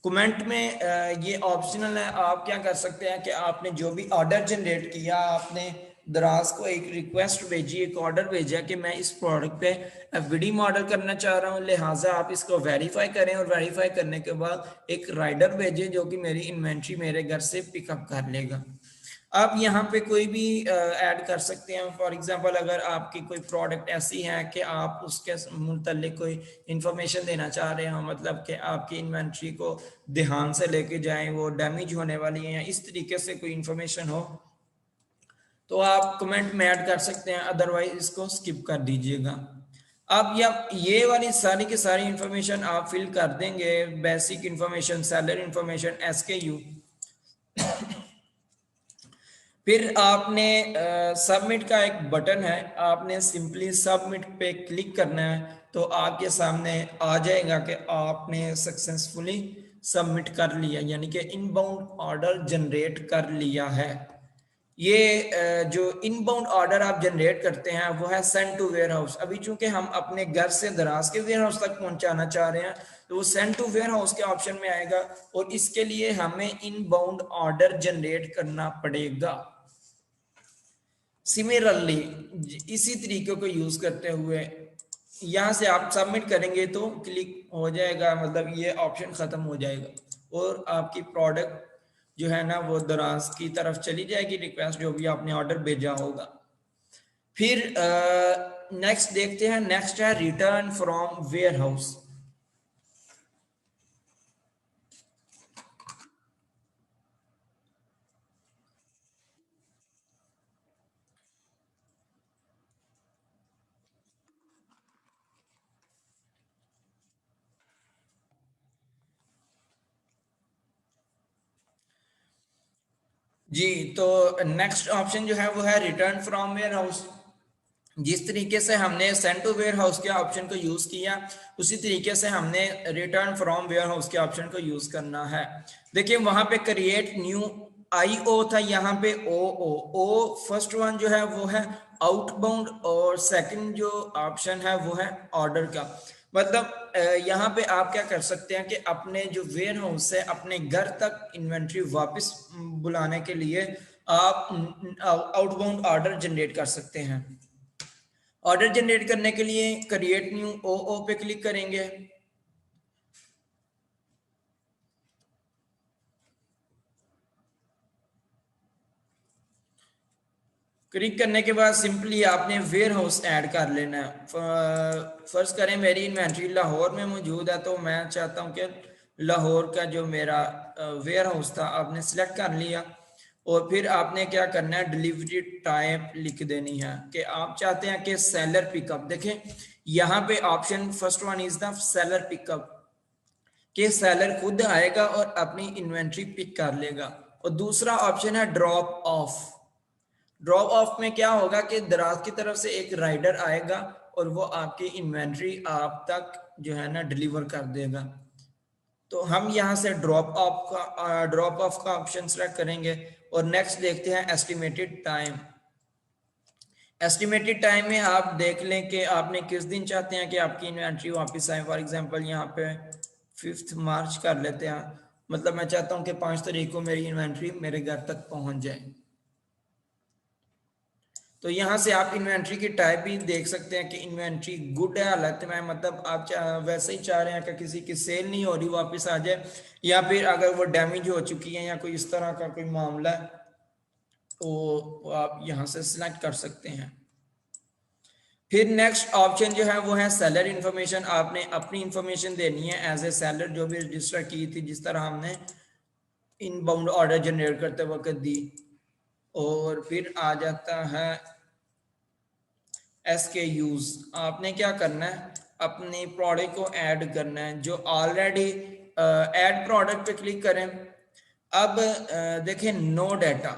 कमेंट में ये ऑप्शनल है, आप क्या कर सकते हैं कि आपने जो भी ऑर्डर जनरेट किया, आपने दराज को एक रिक्वेस्ट भेजी, एक ऑर्डर भेजा कि मैं इस प्रोडक्ट पे FBD मॉडल करना चाह रहा हूँ, लिहाजा आप इसको वेरीफाई करें और वेरीफाई करने के बाद एक राइडर भेजें जो कि मेरी इन्वेंट्री मेरे घर से पिकअप कर लेगा। आप यहाँ पे कोई भी ऐड कर सकते हैं। फॉर एग्जांपल अगर आपकी कोई प्रोडक्ट ऐसी है कि आप उसके मुतल्लिक कोई इंफॉर्मेशन देना चाह रहे हो, मतलब कि आपकी इन्वेंट्री को ध्यान से लेके जाएं, वो डैमेज होने वाली है, इस तरीके से कोई इंफॉर्मेशन हो तो आप कमेंट में ऐड कर सकते हैं, अदरवाइज इसको स्किप कर दीजिएगा। अब ये वाली सारी की सारी इंफॉर्मेशन आप फिल कर देंगे, basic information, seller information, SKU। फिर आपने सबमिट का एक बटन है, आपने सिंपली सबमिट पे क्लिक करना है तो आपके सामने आ जाएगा कि आपने सक्सेसफुली सबमिट कर लिया, यानी कि इनबाउंड ऑर्डर जनरेट कर लिया है। ये जो इनबाउंड ऑर्डर आप जनरेट करते हैं वो है सेंड टू वेयर हाउस। अभी चूंकि हम अपने घर से दराज के वेयर हाउस तक पहुंचाना चाह रहे हैं तो वो सेंड टू वेयर हाउस के ऑप्शन में आएगा और इसके लिए हमें इनबाउंड ऑर्डर जनरेट करना पड़ेगा। सिमिलरली इसी तरीके को यूज करते हुए यहाँ से आप सबमिट करेंगे तो क्लिक हो जाएगा, मतलब ये ऑप्शन खत्म हो जाएगा और आपकी प्रोडक्ट जो है ना वो दराज की तरफ चली जाएगी, रिक्वेस्ट जो भी आपने ऑर्डर भेजा होगा। फिर नेक्स्ट देखते हैं, नेक्स्ट है रिटर्न फ्रॉम वेयर हाउस। जी, तो नेक्स्ट ऑप्शन जो है वो है रिटर्न फ्रॉम वेयर हाउस। जिस तरीके से हमने सेंड टू वेयर हाउस के ऑप्शन को यूज किया, उसी तरीके से हमने रिटर्न फ्रॉम वेयर हाउस के ऑप्शन को यूज करना है। देखिए वहां पे क्रिएट न्यू IO था, यहाँ पे ओ फर्स्ट वन जो है वो है आउटबाउंड और सेकंड जो ऑप्शन है वो है ऑर्डर का। मतलब यहाँ पे आप क्या कर सकते हैं कि अपने जो वेयर हाउस है अपने घर तक इन्वेंट्री वापस बुलाने के लिए आप आउटबाउंड ऑर्डर जनरेट कर सकते हैं। ऑर्डर जनरेट करने के लिए क्रिएट न्यू ओ पे क्लिक करेंगे। क्लिक करने के बाद सिंपली आपने वेयर हाउस ऐड कर लेना है। फर्ज करें मेरी इन्वेंट्री लाहौर में मौजूद है, तो मैं चाहता हूं कि लाहौर का जो मेरा वेयर हाउस था आपने सिलेक्ट कर लिया और फिर आपने क्या करना है, डिलीवरी टाइम लिख देनी है कि आप चाहते हैं कि सेलर पिकअप। देखें यहाँ पे option first one is the seller pickup, कि सेलर खुद आएगा और अपनी इन्वेंट्री पिक कर लेगा। और दूसरा ऑप्शन है ड्रॉप ऑफ। ड्रॉप ऑफ में क्या होगा कि दराज की तरफ से एक राइडर आएगा और वो आपकी इन्वेंट्री आप तक जो है ना डिलीवर कर देगा। तो हम यहाँ से ड्रॉप ऑफ का ऑप्शन सेलेक्ट करेंगे और नेक्स्ट देखते हैं एस्टिमेटेड टाइम। एस्टिमेटेड टाइम में आप देख लें कि आपने किस दिन चाहते हैं कि आपकी इन्वेंट्री वापस आए। फॉर एग्जांपल यहाँ पे 5 मार्च कर लेते हैं, मतलब मैं चाहता हूँ कि 5 तारीख को मेरी इन्वेंट्री मेरे घर तक पहुँच जाए। तो यहाँ से आप इन्वेंट्री की टाइप भी देख सकते हैं कि इन्वेंट्री गुड है हालत में, मतलब आप वैसे ही चाह रहे हैं कि किसी की सेल नहीं हो रही वापस आ जाए, या फिर अगर वो डैमेज हो चुकी है या कोई इस तरह का कोई मामला है तो आप यहाँ से सिलेक्ट कर सकते हैं। फिर नेक्स्ट ऑप्शन जो है वो है सेलर इन्फॉर्मेशन। आपने अपनी इंफॉर्मेशन देनी है एज ए सेलर, जो भी रजिस्टर की थी जिस तरह हमने इनबाउंड ऑर्डर जनरेट करते वक्त दी। और फिर आ जाता है SKUs। आपने क्या करना है, अपनी प्रोडक्ट को ऐड करना है जो ऑलरेडी ऐड प्रोडक्ट पे क्लिक करें। अब देखें नो डाटा,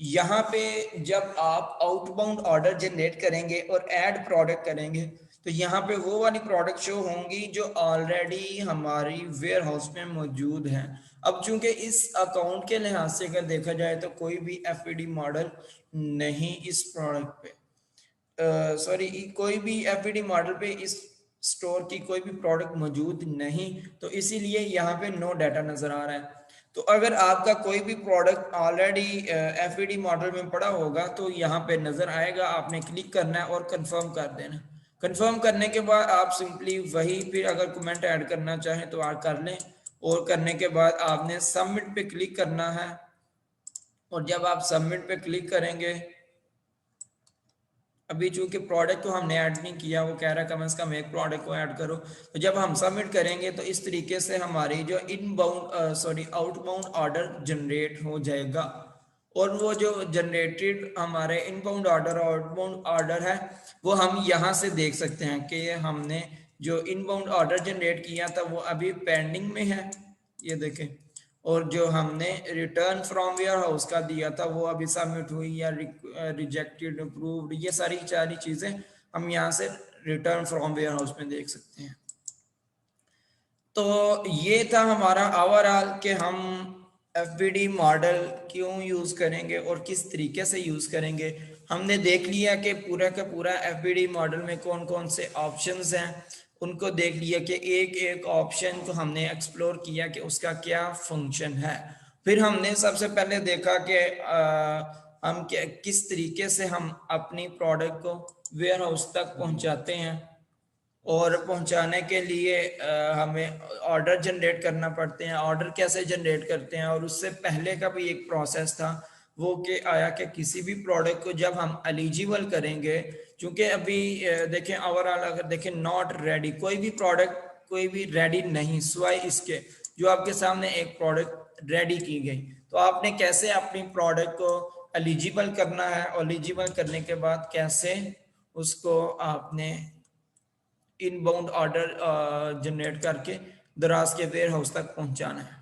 यहाँ पे जब आप आउटबाउंड ऑर्डर जनरेट करेंगे और ऐड प्रोडक्ट करेंगे तो यहाँ पे वो वाली प्रोडक्ट शो होंगी जो ऑलरेडी हमारी वेयर हाउस में मौजूद हैं। अब चूंकि इस अकाउंट के लिहाज से अगर देखा जाए तो कोई भी FPD मॉडल नहीं इस प्रोडक्ट पे, सॉरी कोई भी FPD मॉडल पे इस स्टोर की कोई भी प्रोडक्ट मौजूद नहीं, तो इसीलिए यहाँ पे नो डाटा नजर आ रहा है। तो अगर आपका कोई भी प्रोडक्ट ऑलरेडी FPD मॉडल में पड़ा होगा तो यहाँ पे नजर आएगा, आपने क्लिक करना है और कंफर्म कर देना। कंफर्म करने के बाद आप सिंपली वही फिर अगर कमेंट ऐड करना चाहें तो आप कर लें, और करने के बाद आपने सबमिट पे क्लिक करना है। और जब आप सबमिट पे क्लिक करेंगे, अभी चूंकि प्रोडक्ट को हमने ऐड नहीं किया, वो कह रहा है कम से कम एक प्रोडक्ट को ऐड करो, तो जब हम सबमिट करेंगे तो इस तरीके से हमारी जो आउटबाउंड ऑर्डर जनरेट हो जाएगा। और वो जो जनरेटेड हमारे इनबाउंड ऑर्डर और आउटबाउंड ऑर्डर है वो हम यहाँ से देख सकते हैं कि हमने जो इनबाउंड ऑर्डर जनरेट किया था वो अभी पेंडिंग में है, ये देखें। और जो हमने रिटर्न फ्रॉम वेयर हाउस का दिया था वो अभी सबमिट हुई या रिजेक्टेड अप्रूव्ड, ये सारी चीजें हम यहाँ से रिटर्न फ्रॉम वेयर हाउस में देख सकते हैं। तो ये था हमारा ओवरऑल कि हम FPD मॉडल क्यों यूज करेंगे और किस तरीके से यूज करेंगे। हमने देख लिया कि पूरा का पूरा FPD मॉडल में कौन कौन से ऑप्शंस हैं, उनको देख लिया कि एक एक ऑप्शन को हमने एक्सप्लोर किया कि उसका क्या फंक्शन है। फिर हमने सबसे पहले देखा कि हम किस तरीके से हम अपनी प्रोडक्ट को वेयर हाउस तक पहुंचाते हैं। और पहुंचाने के लिए हमें ऑर्डर जनरेट करना पड़ते हैं। ऑर्डर कैसे जनरेट करते हैं, और उससे पहले का भी एक प्रोसेस था, वो कि आया कि किसी भी प्रोडक्ट को जब हम एलिजिबल करेंगे, क्योंकि अभी देखें ओवरऑल अगर देखें नॉट रेडी, कोई भी प्रोडक्ट कोई भी रेडी नहीं, सिवाय इसके जो आपके सामने एक प्रोडक्ट रेडी की गई, तो आपने कैसे अपनी प्रोडक्ट को एलिजिबल करना है, एलिजिबल करने के बाद कैसे उसको आपने इनबाउंड ऑर्डर जनरेट करके दराज के वेयर हाउस तक पहुंचाना है।